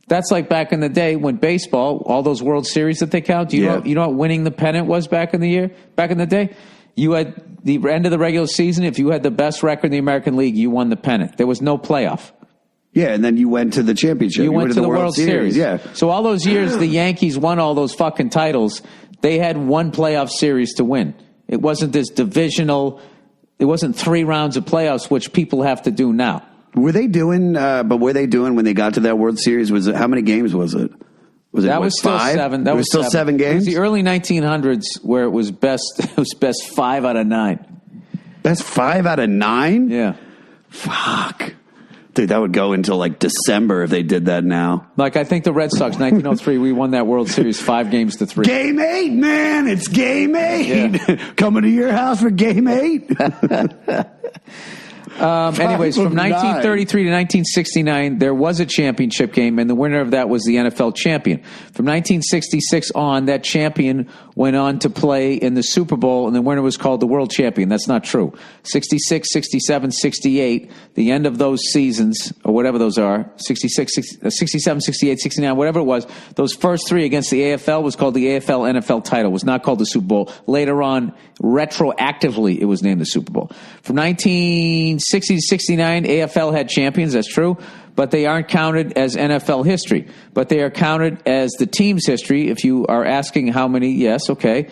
That's like back in the day when baseball, all those World Series that they count. You know what winning the pennant was back in the day? You had the end of the regular season. If you had the best record in the American League, you won the pennant. There was no playoff. Yeah, and then you went to the championship. You went to the World Series. Yeah. So all those years the Yankees won all those fucking titles. They had one playoff series to win. It wasn't this divisional. It wasn't 3 rounds of playoffs, which people have to do now. Were they doing when they got to that World Series? How many games was it? Was still 7. That was still 7 games? It was the early 1900s where it was best 5 out of 9. Best 5 out of 9? Yeah. Fuck. Dude, that would go until like December if they did that now. Like, I think the Red Sox, 1903, we won that World Series 5-3. Game 8, man. It's game 8. Yeah. Coming to your house for game 8. Anyways, from 1933 to 1969, there was a championship game, and the winner of that was the NFL champion. From 1966 on, that champion went on to play in the Super Bowl, and the winner was called the world champion. That's not true. 66, 67, 68, the end of those seasons, or whatever those are, 66, 67, 68, 69, whatever it was, those first 3 against the AFL was called the AFL NFL title. It was not called the Super Bowl. Later on, retroactively, it was named the Super Bowl. From 1960 to 69, AFL had champions, that's true, but they aren't counted as NFL history. But they are counted as the team's history. If you are asking how many, yes, okay.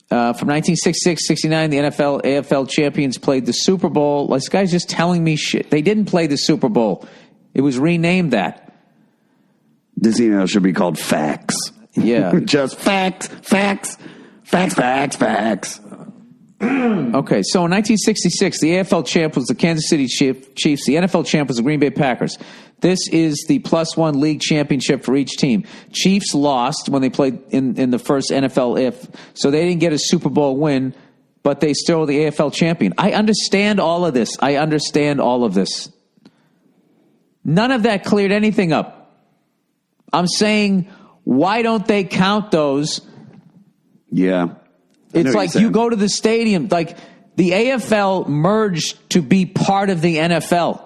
From 1966 69, the NFL, AFL champions played the Super Bowl. This guy's just telling me shit. They didn't play the Super Bowl. It was renamed that. This email should be called Facts. Yeah. Just facts. Okay, so in 1966, the AFL champ was the Kansas City Chiefs. The NFL champ was the Green Bay Packers. This is the +1 league championship for each team. Chiefs lost when they played in the first NFL so they didn't get a Super Bowl win, but they still were the AFL champion. I understand all of this. None of that cleared anything up. I'm saying, why don't they count those? Yeah. It's like you go to the stadium, like the AFL merged to be part of the NFL.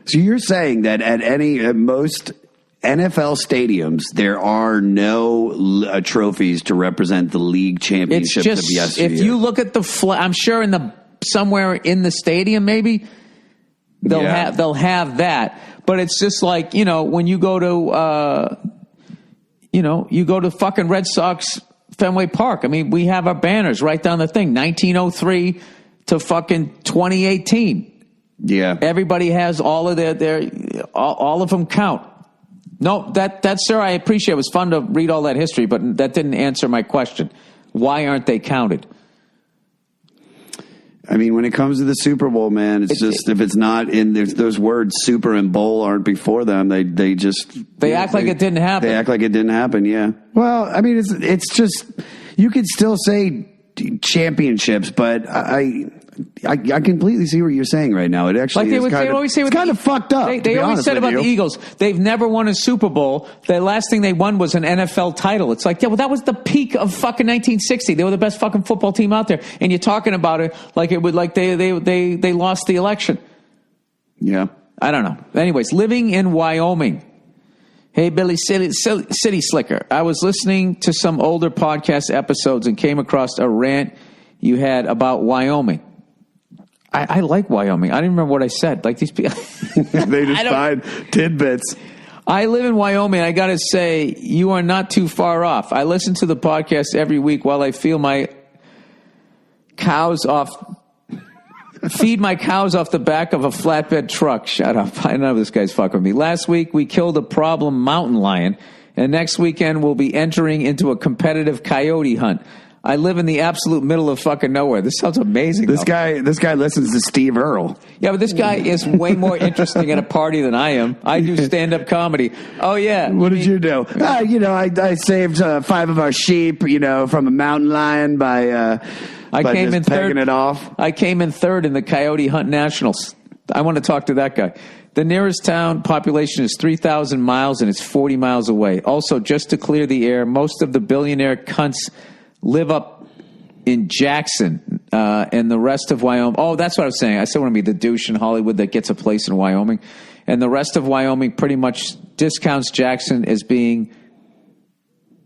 So you're saying that at most NFL stadiums, there are no trophies to represent the league championships of yesteryear. If you look at I'm sure somewhere in the stadium, maybe they'll have that. But it's just like, when you go to fucking Red Sox Fenway Park. I mean, we have our banners right down the thing, 1903 to fucking 2018. Yeah. Everybody has all of all of them count. No, that, sir, I appreciate it. It was fun to read all that history, but that didn't answer my question. Why aren't they counted? I mean, when it comes to the Super Bowl, man, if it's not in those words, Super and Bowl aren't before them. They act like it didn't happen. They act like it didn't happen. Yeah. Well, I mean, it's just you could still say championships, but I completely see what you're saying right now. It actually it's kind of fucked up. They always said about the Eagles, they've never won a Super Bowl. The last thing they won was an NFL title. It's like, yeah, well, that was the peak of fucking 1960. They were the best fucking football team out there, and you're talking about it like it would, like they lost the election. Yeah, I don't know. Anyways, living in Wyoming. Hey, Billy City Slicker. I was listening to some older podcast episodes and came across a rant you had about Wyoming. I like Wyoming. I didn't remember what I said. Like these people. They just find tidbits. I live in Wyoming. I got to say, you are not too far off. I listen to the podcast every week while I feed my cows off the back of a flatbed truck. Shut up. I know this guy's fucking with me. Last week, we killed a problem mountain lion, and next weekend, we'll be entering into a competitive coyote hunt. I live in the absolute middle of fucking nowhere. This sounds amazing. This guy listens to Steve Earle. Yeah, but this guy is way more interesting at a party than I am. I do stand-up comedy. Oh, yeah. What did you do? I saved 5 of our sheep, from a mountain lion by came in pegging it off. I came in third in the Coyote Hunt Nationals. I want to talk to that guy. The nearest town population is 3,000 miles, and it's 40 miles away. Also, just to clear the air, most of the billionaire cunts live up in Jackson and the rest of Wyoming. Oh, that's what I was saying. I still want to be the douche in Hollywood that gets a place in Wyoming. And the rest of Wyoming pretty much discounts Jackson as being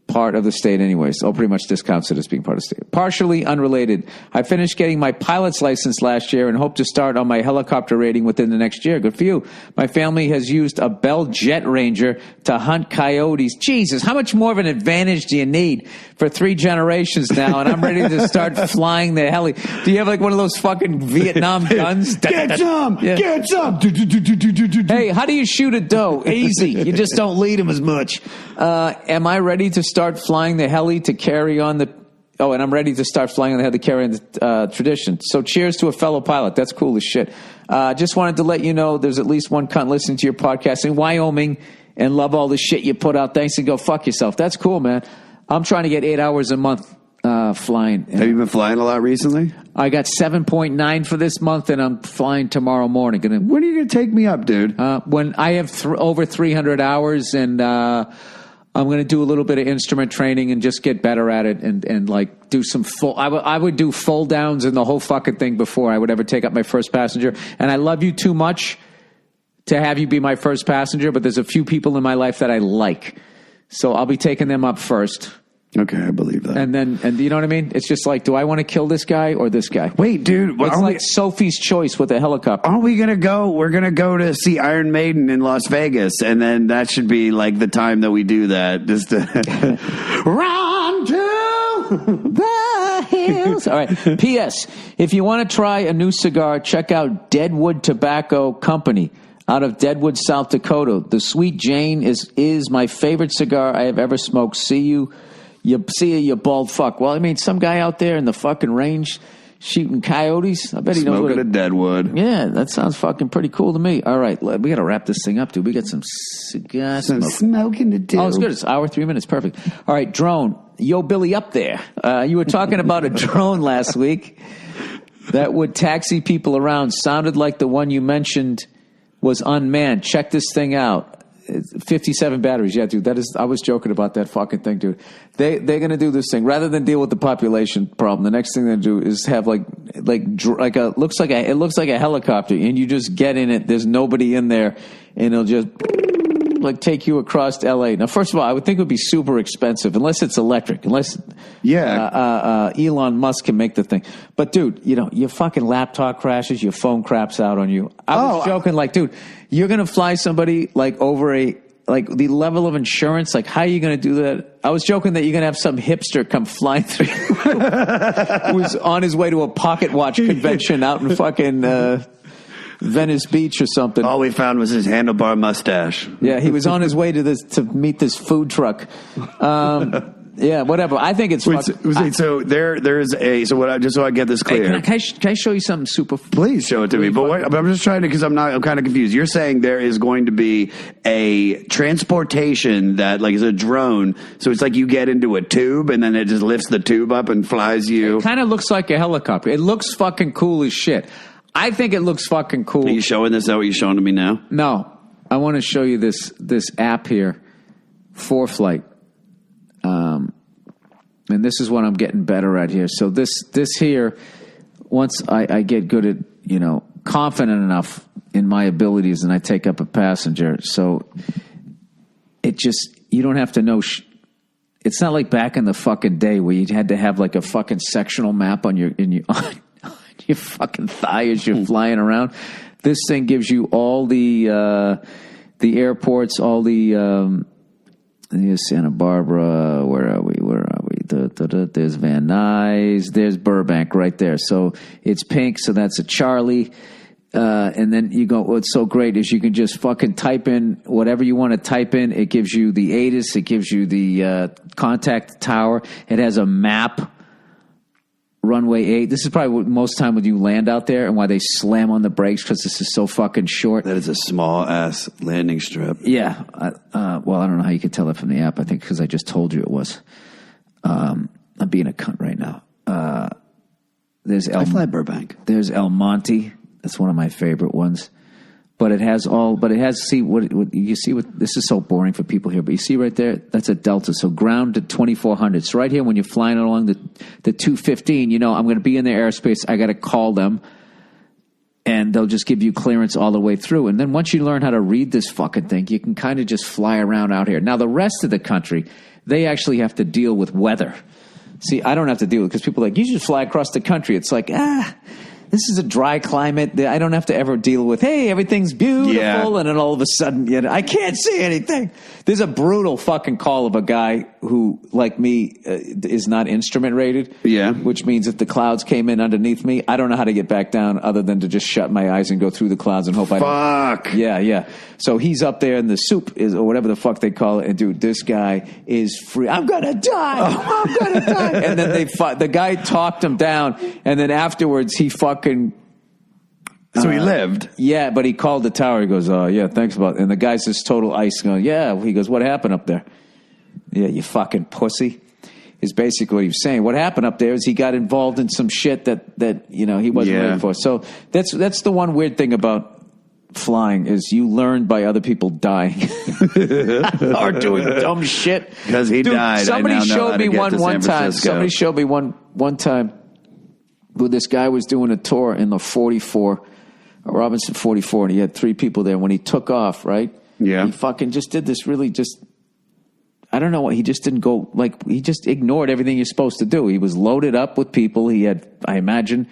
part of the state anyways. Oh, pretty much discounts it as being part of the state. Partially unrelated. I finished getting my pilot's license last year and hope to start on my helicopter rating within the next year. Good for you. My family has used a Bell Jet Ranger to hunt coyotes. Jesus, how much more of an advantage do you need for 3 generations now? And I'm ready to start flying the heli. Do you have like one of those fucking Vietnam guns? Get some! Yeah. Get some! Hey, how do you shoot a doe? Easy. You just don't lead them as much. Am I ready to start flying the heli to carry on the... Oh, and I'm ready to start flying on the heli to carry on the tradition. So cheers to a fellow pilot. That's cool as shit. Just wanted to let you know there's at least one cunt listening to your podcast in Wyoming and love all the shit you put out. Thanks and go fuck yourself. That's cool, man. I'm trying to get 8 hours a month flying. Have you been flying a lot recently? I got 7.9 for this month, and I'm flying tomorrow morning. When are you going to take me up, dude? When I have over 300 hours, and I'm going to do a little bit of instrument training and just get better at it and like do some full... I would do fold downs and the whole fucking thing before I would ever take up my first passenger. And I love you too much to have you be my first passenger, but there's a few people in my life that I like. So I'll be taking them up first. Okay, I believe that. And you know what I mean? It's just like, do I want to kill this guy or this guy? Wait, dude. It's like Sophie's Choice with a helicopter. Aren't we going to go? We're going to go to see Iron Maiden in Las Vegas, and then that should be like the time that we do that. Just to run to the hills. All right. P.S. If you want to try a new cigar, check out Deadwood Tobacco Company out of Deadwood, South Dakota. The Sweet Jane is my favorite cigar I have ever smoked. See you, you bald fuck. Well, I mean, some guy out there in the fucking range shooting coyotes. I bet he knows what smoking a Deadwood. Yeah, that sounds fucking pretty cool to me. All right, we got to wrap this thing up, dude. We got some cigar smoking to do. Oh, it's good. It's hour 3 minutes. Perfect. All right, drone. Yo, Billy, up there. You were talking about a drone last week that would taxi people around. Sounded like the one you mentioned was unmanned. Check this thing out. 57 batteries. Yeah, dude, that is, I was joking about that fucking thing, dude. They're going to do this thing. Rather than deal with the population problem, the next thing they do is have it looks like a helicopter, and you just get in it. There's nobody in there, and it'll just like take you across LA. Now, first of all, I would think it would be super expensive unless it's electric, unless Elon Musk can make the thing. But dude, your fucking laptop crashes, your phone craps out on you. I was joking, like, dude, you're gonna fly somebody like over the level of insurance, like how are you gonna do that? I was joking that you're gonna have some hipster come flying through who's on his way to a pocket watch convention out in fucking Venice Beach or something. All we found was his handlebar mustache. Yeah, he was on his way to meet this food truck. Yeah, whatever. I think it's so just so I get this clear. Hey, can I show you something super? Please show it to me. But I'm just trying to, because I'm kind of confused. You're saying there is going to be a transportation that like is a drone. So it's like you get into a tube and then it just lifts the tube up and flies you. It kind of looks like a helicopter. It looks fucking cool as shit. I think it looks fucking cool. Are you showing this? Is that what you're showing to me now? No. I want to show you this app here, ForeFlight. And this is what I'm getting better at here. So this here, once I get good at, confident enough in my abilities and I take up a passenger. So it just, you don't have to know. It's not like back in the fucking day where you had to have like a fucking sectional map on your fucking thigh as you're flying around. This thing gives you all the airports, all the Santa Barbara. Where are we? There's Van Nuys. There's Burbank right there. So it's pink. So that's a Charlie. And then you go, what's so great is you can just fucking type in whatever you want to type in. It gives you the ATIS. It gives you the contact tower. It has a map. Runway 8. This is probably most time when you land out there and why they slam on the brakes, because this is so fucking short. That is a small ass landing strip. Yeah. Well, I don't know how you could tell that from the app. I think because I just told you it was. I'm being a cunt right now. I fly Burbank. There's El Monte. That's one of my favorite ones. But it has see what you see what this is so boring for people here, but you see right there, that's a Delta. So ground to 2400. So right here when you're flying along the 215, I'm going to be in their airspace. I got to call them and they'll just give you clearance all the way through. And then once you learn how to read this fucking thing, you can kind of just fly around out here. Now the rest of the country, they actually have to deal with weather. See, I don't have to deal with it because people are like, you just fly across the country. It's like, this is a dry climate. I don't have to ever deal with, hey, everything's beautiful. Yeah. And then all of a sudden, I can't see anything. There's a brutal fucking call of a guy who, like me, is not instrument rated. Yeah. Which means if the clouds came in underneath me, I don't know how to get back down other than to just shut my eyes and go through the clouds and hope I don't. Fuck. Yeah. So he's up there in the soup, or whatever the fuck they call it. And dude, this guy is free. I'm going to die. I'm going to die. And then the guy talked him down. And then afterwards, he fucking. So he lived. Yeah, but he called the tower. He goes, yeah, thanks about it. And the guy's this total ice going, yeah. He goes, what happened up there? Yeah, you fucking pussy. Is basically what he was saying. What happened up there is he got involved in some shit that he wasn't ready for. So that's the one weird thing about flying is you learn by other people dying or doing dumb shit. Because he died. Somebody showed me one time. Somebody showed me one time where this guy was doing a tour in the 44, Robinson 44, and he had 3 people there. When he took off, right? Yeah. He fucking just did this really just. I don't know what he just didn't go he just ignored everything you're supposed to do. He was loaded up with people. He had, I imagine,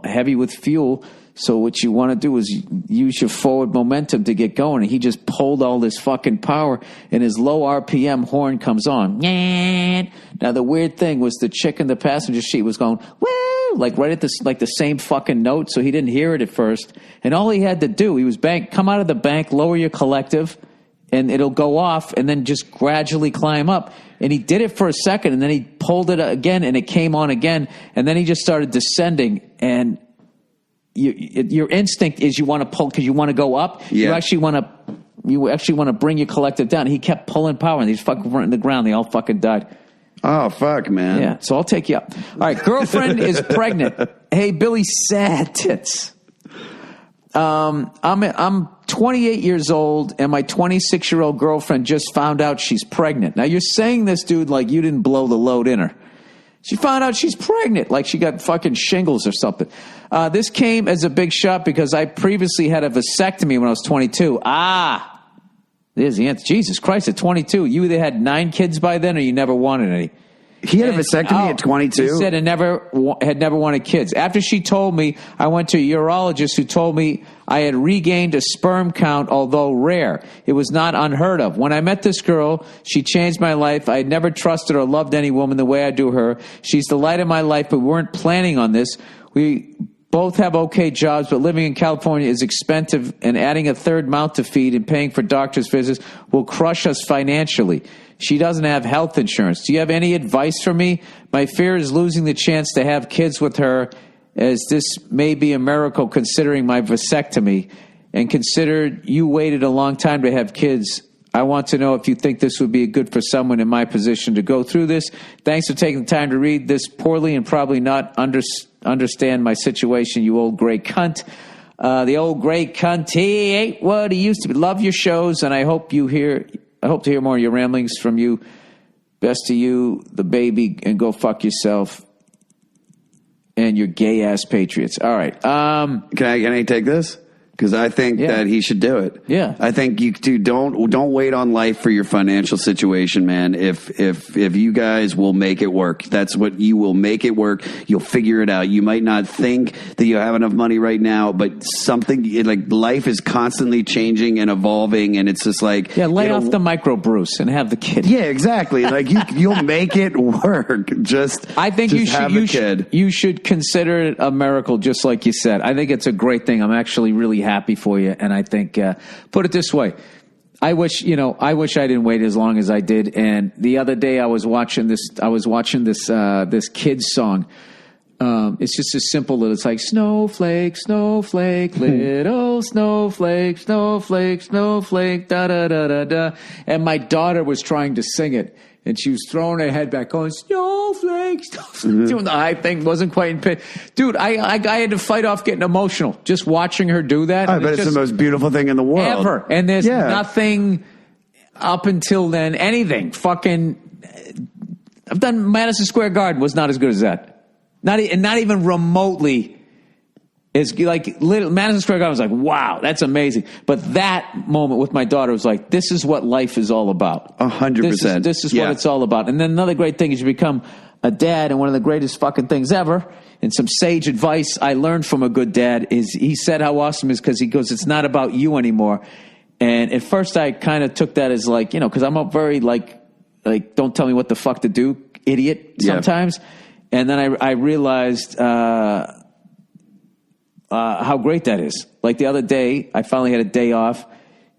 heavy with fuel. So what you want to do is use your forward momentum to get going. And he just pulled all this fucking power, and his low RPM horn comes on. Now the weird thing was the chick in the passenger seat was going, woo, like right at this, like the same fucking note. So he didn't hear it at first. And all he had to do, he was come out of the bank, lower your collective, and it'll go off and then just gradually climb up. And he did it for a second, and then he pulled it again, and it came on again. And then he just started descending. And your instinct is you want to pull because you want to go up. Yeah. You actually want to bring your collective down. He kept pulling power, and these fucking went in the ground. They all fucking died. Oh, fuck, man. Yeah, so I'll take you up. All right, girlfriend is pregnant. Hey, Billy, sad tits. I'm 28 years old, and my 26-year-old girlfriend just found out she's pregnant. Now, you're saying this, dude, like you didn't blow the load in her. She found out she's pregnant, like she got fucking shingles or something. This came as a big shock because I previously had a vasectomy when I was 22. There's the answer. Jesus Christ, at 22, you either had 9 kids by then or you never wanted any. He had a vasectomy at 22? He said had never wanted kids. After she told me, I went to a urologist who told me I had regained a sperm count, although rare. It was not unheard of. When I met this girl, she changed my life. I had never trusted or loved any woman the way I do her. She's the light of my life, but we weren't planning on this. We both have okay jobs, but living in California is expensive, and adding a third mouth to feed and paying for doctor's visits will crush us financially. She doesn't have health insurance. Do you have any advice for me? My fear is losing the chance to have kids with her, as this may be a miracle considering my vasectomy, and consider you waited a long time to have kids. I want to know if you think this would be good for someone in my position to go through this. Thanks for taking the time to read this poorly and probably not understand my situation, you old gray cunt. The old gray cunt, he ain't what he used to be. Love your shows, and I hope to hear more of your ramblings from you. Best to you, the baby, and go fuck yourself and your gay-ass patriots. All right. Can I take this? Because I think that he should do it. Yeah, I think you don't wait on life for your financial situation, man. If you guys will make it work, that's what you will make it work. You'll figure it out. You might not think that you have enough money right now, but like life is constantly changing and evolving, and it's just like lay off the micro Bruce and have the kid. Yeah, exactly. Like you'll make it work. I think you should consider it a miracle, just like you said. I think it's a great thing. I'm actually really happy for you, and I think put it this way, I wish I didn't wait as long as I did. And the other day I was watching this kid's song. It's just as simple that it's like snowflake, snowflake, little snowflake, snowflake, snowflake, da da da da da. And my daughter was trying to sing it, and she was throwing her head back, going snowflake, snowflake, doing the high thing, wasn't quite in pitch. Dude, I had to fight off getting emotional just watching her do that. I bet it's the most beautiful thing in the world ever. And there's nothing up until then, anything fucking. I've done Madison Square Garden, was not as good as that. Not even remotely is like Madison Square Garden was like, wow, that's amazing. But that moment with my daughter was like, this is what life is all about. 100%. This is what it's all about. And then another great thing is you become a dad, and one of the greatest fucking things ever, and some sage advice I learned from a good dad is he said how awesome it is because he goes, it's not about you anymore. And at first I kind of took that as like, because I'm a very like don't tell me what the fuck to do, idiot sometimes. Yeah. And then I realized how great that is. Like the other day, I finally had a day off,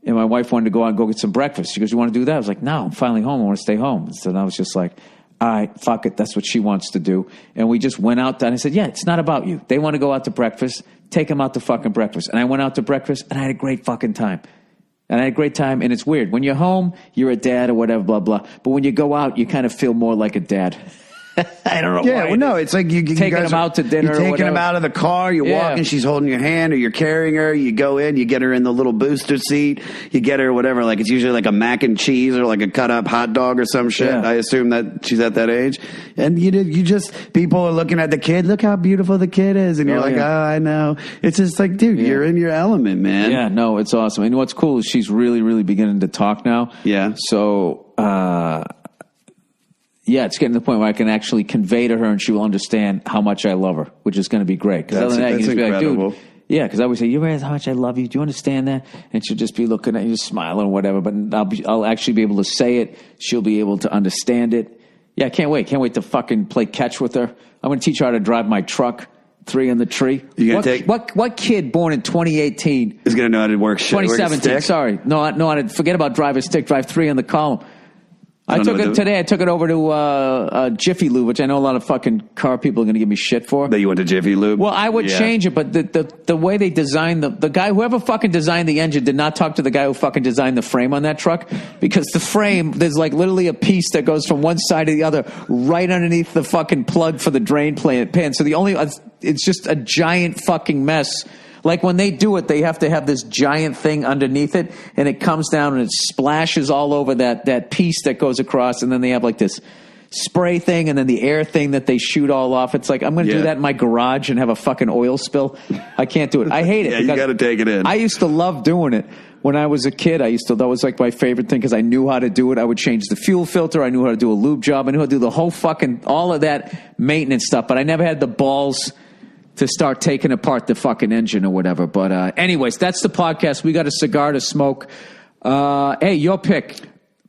and my wife wanted to go out and go get some breakfast. She goes, you want to do that? I was like, no, I'm finally home. I want to stay home. And so I was just like, all right, fuck it. That's what she wants to do. And we just went out, and I said, yeah, it's not about you. They want to go out to breakfast. Take them out to fucking breakfast. And I went out to breakfast, and I had a great fucking time. And I had a great time, and it's weird. When you're home, you're a dad or whatever, blah, blah. But when you go out, you kind of feel more like a dad. I don't know. Yeah, well, no, it's like you taking them out to dinner. You're taking them out of the car. You're walking. She's holding your hand, or you're carrying her. You go in. You get her in the little booster seat. You get her whatever. Like it's usually like a mac and cheese or like a cut up hot dog or some shit. Yeah. I assume that she's at that age. And you just people are looking at the kid. Look how beautiful the kid is, and you're I know. It's just like, dude, you're in your element, man. Yeah, no, it's awesome. And what's cool is she's really, really beginning to talk now. Yeah. So. Yeah, it's getting to the point where I can actually convey to her, and she will understand how much I love her, which is going to be great. That's incredible. Like, dude, yeah, because I always say, you realize how much I love you? Do you understand that? And she'll just be looking at you, smiling or whatever. But I'll actually be able to say it. She'll be able to understand it. Yeah, I can't wait. Can't wait to fucking play catch with her. I'm going to teach her how to drive my truck. 3 in the tree. What kid born in 2018 is going to know how to work shit? 2017. Sorry, no. Forget about drive a stick. Drive 3 in the column. I took it over to Jiffy Lube, which I know a lot of fucking car people are going to give me shit for. That you went to Jiffy Lube? Well, I would change it, but the way they designed the guy, whoever fucking designed the engine did not talk to the guy who fucking designed the frame on that truck, because the frame, there's like literally a piece that goes from one side to the other right underneath the fucking plug for the drain pan. So it's just a giant fucking mess. Like when they do it, they have to have this giant thing underneath it, and it comes down and it splashes all over that piece that goes across, and then they have like this spray thing and then the air thing that they shoot all off. It's like, I'm going to do that in my garage and have a fucking oil spill. I can't do it. I hate it. Yeah, you got to take it in. I used to love doing it. When I was a kid, that was like my favorite thing because I knew how to do it. I would change the fuel filter. I knew how to do a lube job. I knew how to do the whole all of that maintenance stuff, but I never had the balls to start taking apart the fucking engine or whatever. But anyways, that's the podcast. We got a cigar to smoke. Hey, your pick.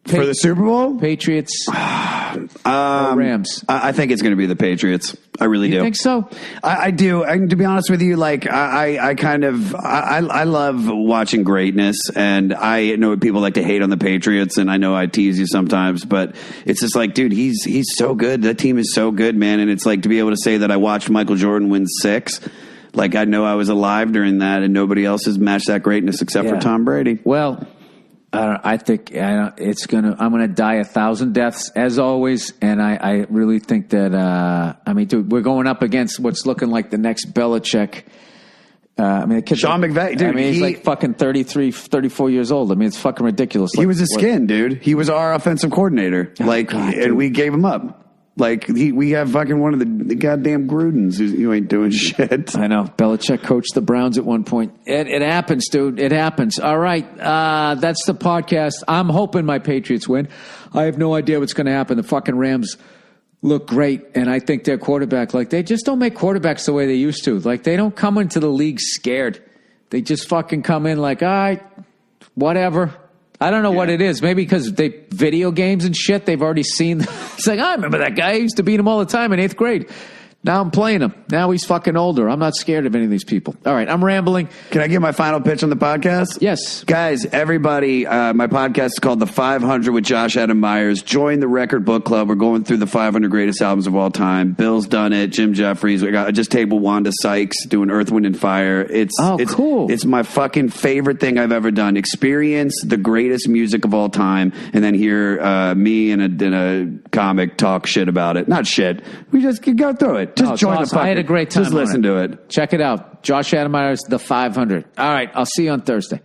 For the Super Bowl? Patriots or Rams? I think it's going to be the Patriots. I really do. You think so? I do. And to be honest with you, like I love watching greatness, and I know people like to hate on the Patriots, and I know I tease you sometimes, but it's just like, dude, he's so good. That team is so good, man. And it's like to be able to say that I watched Michael Jordan win 6. Like I know I was alive during that, and nobody else has matched that greatness except for Tom Brady. Well, I think it's gonna. I'm gonna die 1,000 deaths as always, and I really think that. I mean, dude, we're going up against what's looking like the next Belichick. I mean, the kid, Sean McVay, dude. I mean, he's like fucking 33, 34 years old. I mean, it's fucking ridiculous. He was a skin, dude. He was our offensive coordinator. And we gave him up. Like, we have fucking one of the goddamn Grudens who ain't doing shit. I know. Belichick coached the Browns at one point. It happens, dude. It happens. All right. That's the podcast. I'm hoping my Patriots win. I have no idea what's going to happen. The fucking Rams look great, and I think their quarterback, like, they just don't make quarterbacks the way they used to. Like, they don't come into the league scared. They just fucking come in like, all right, whatever. I don't know what it is. Maybe because they video games and shit, they've already seen. It's like, I remember that guy. I used to beat him all the time in 8th grade. Now I'm playing him. Now he's fucking older. I'm not scared of any of these people. All right, I'm rambling. Can I give my final pitch on the podcast? Yes. Guys, everybody, my podcast is called The 500 with Josh Adam Myers. Join the Record Book Club. We're going through the 500 greatest albums of all time. Bill's done it. Jim Jeffries. I just tabled Wanda Sykes doing Earth, Wind, and Fire. It's cool. It's my fucking favorite thing I've ever done. Experience the greatest music of all time, and then hear me and a comic talk shit about it. Not shit. We just can go through it. Just join the podcast. I had a great time. Just listen to it. Check it out. Josh Adam Myers, The 500. All right. I'll see you on Thursday.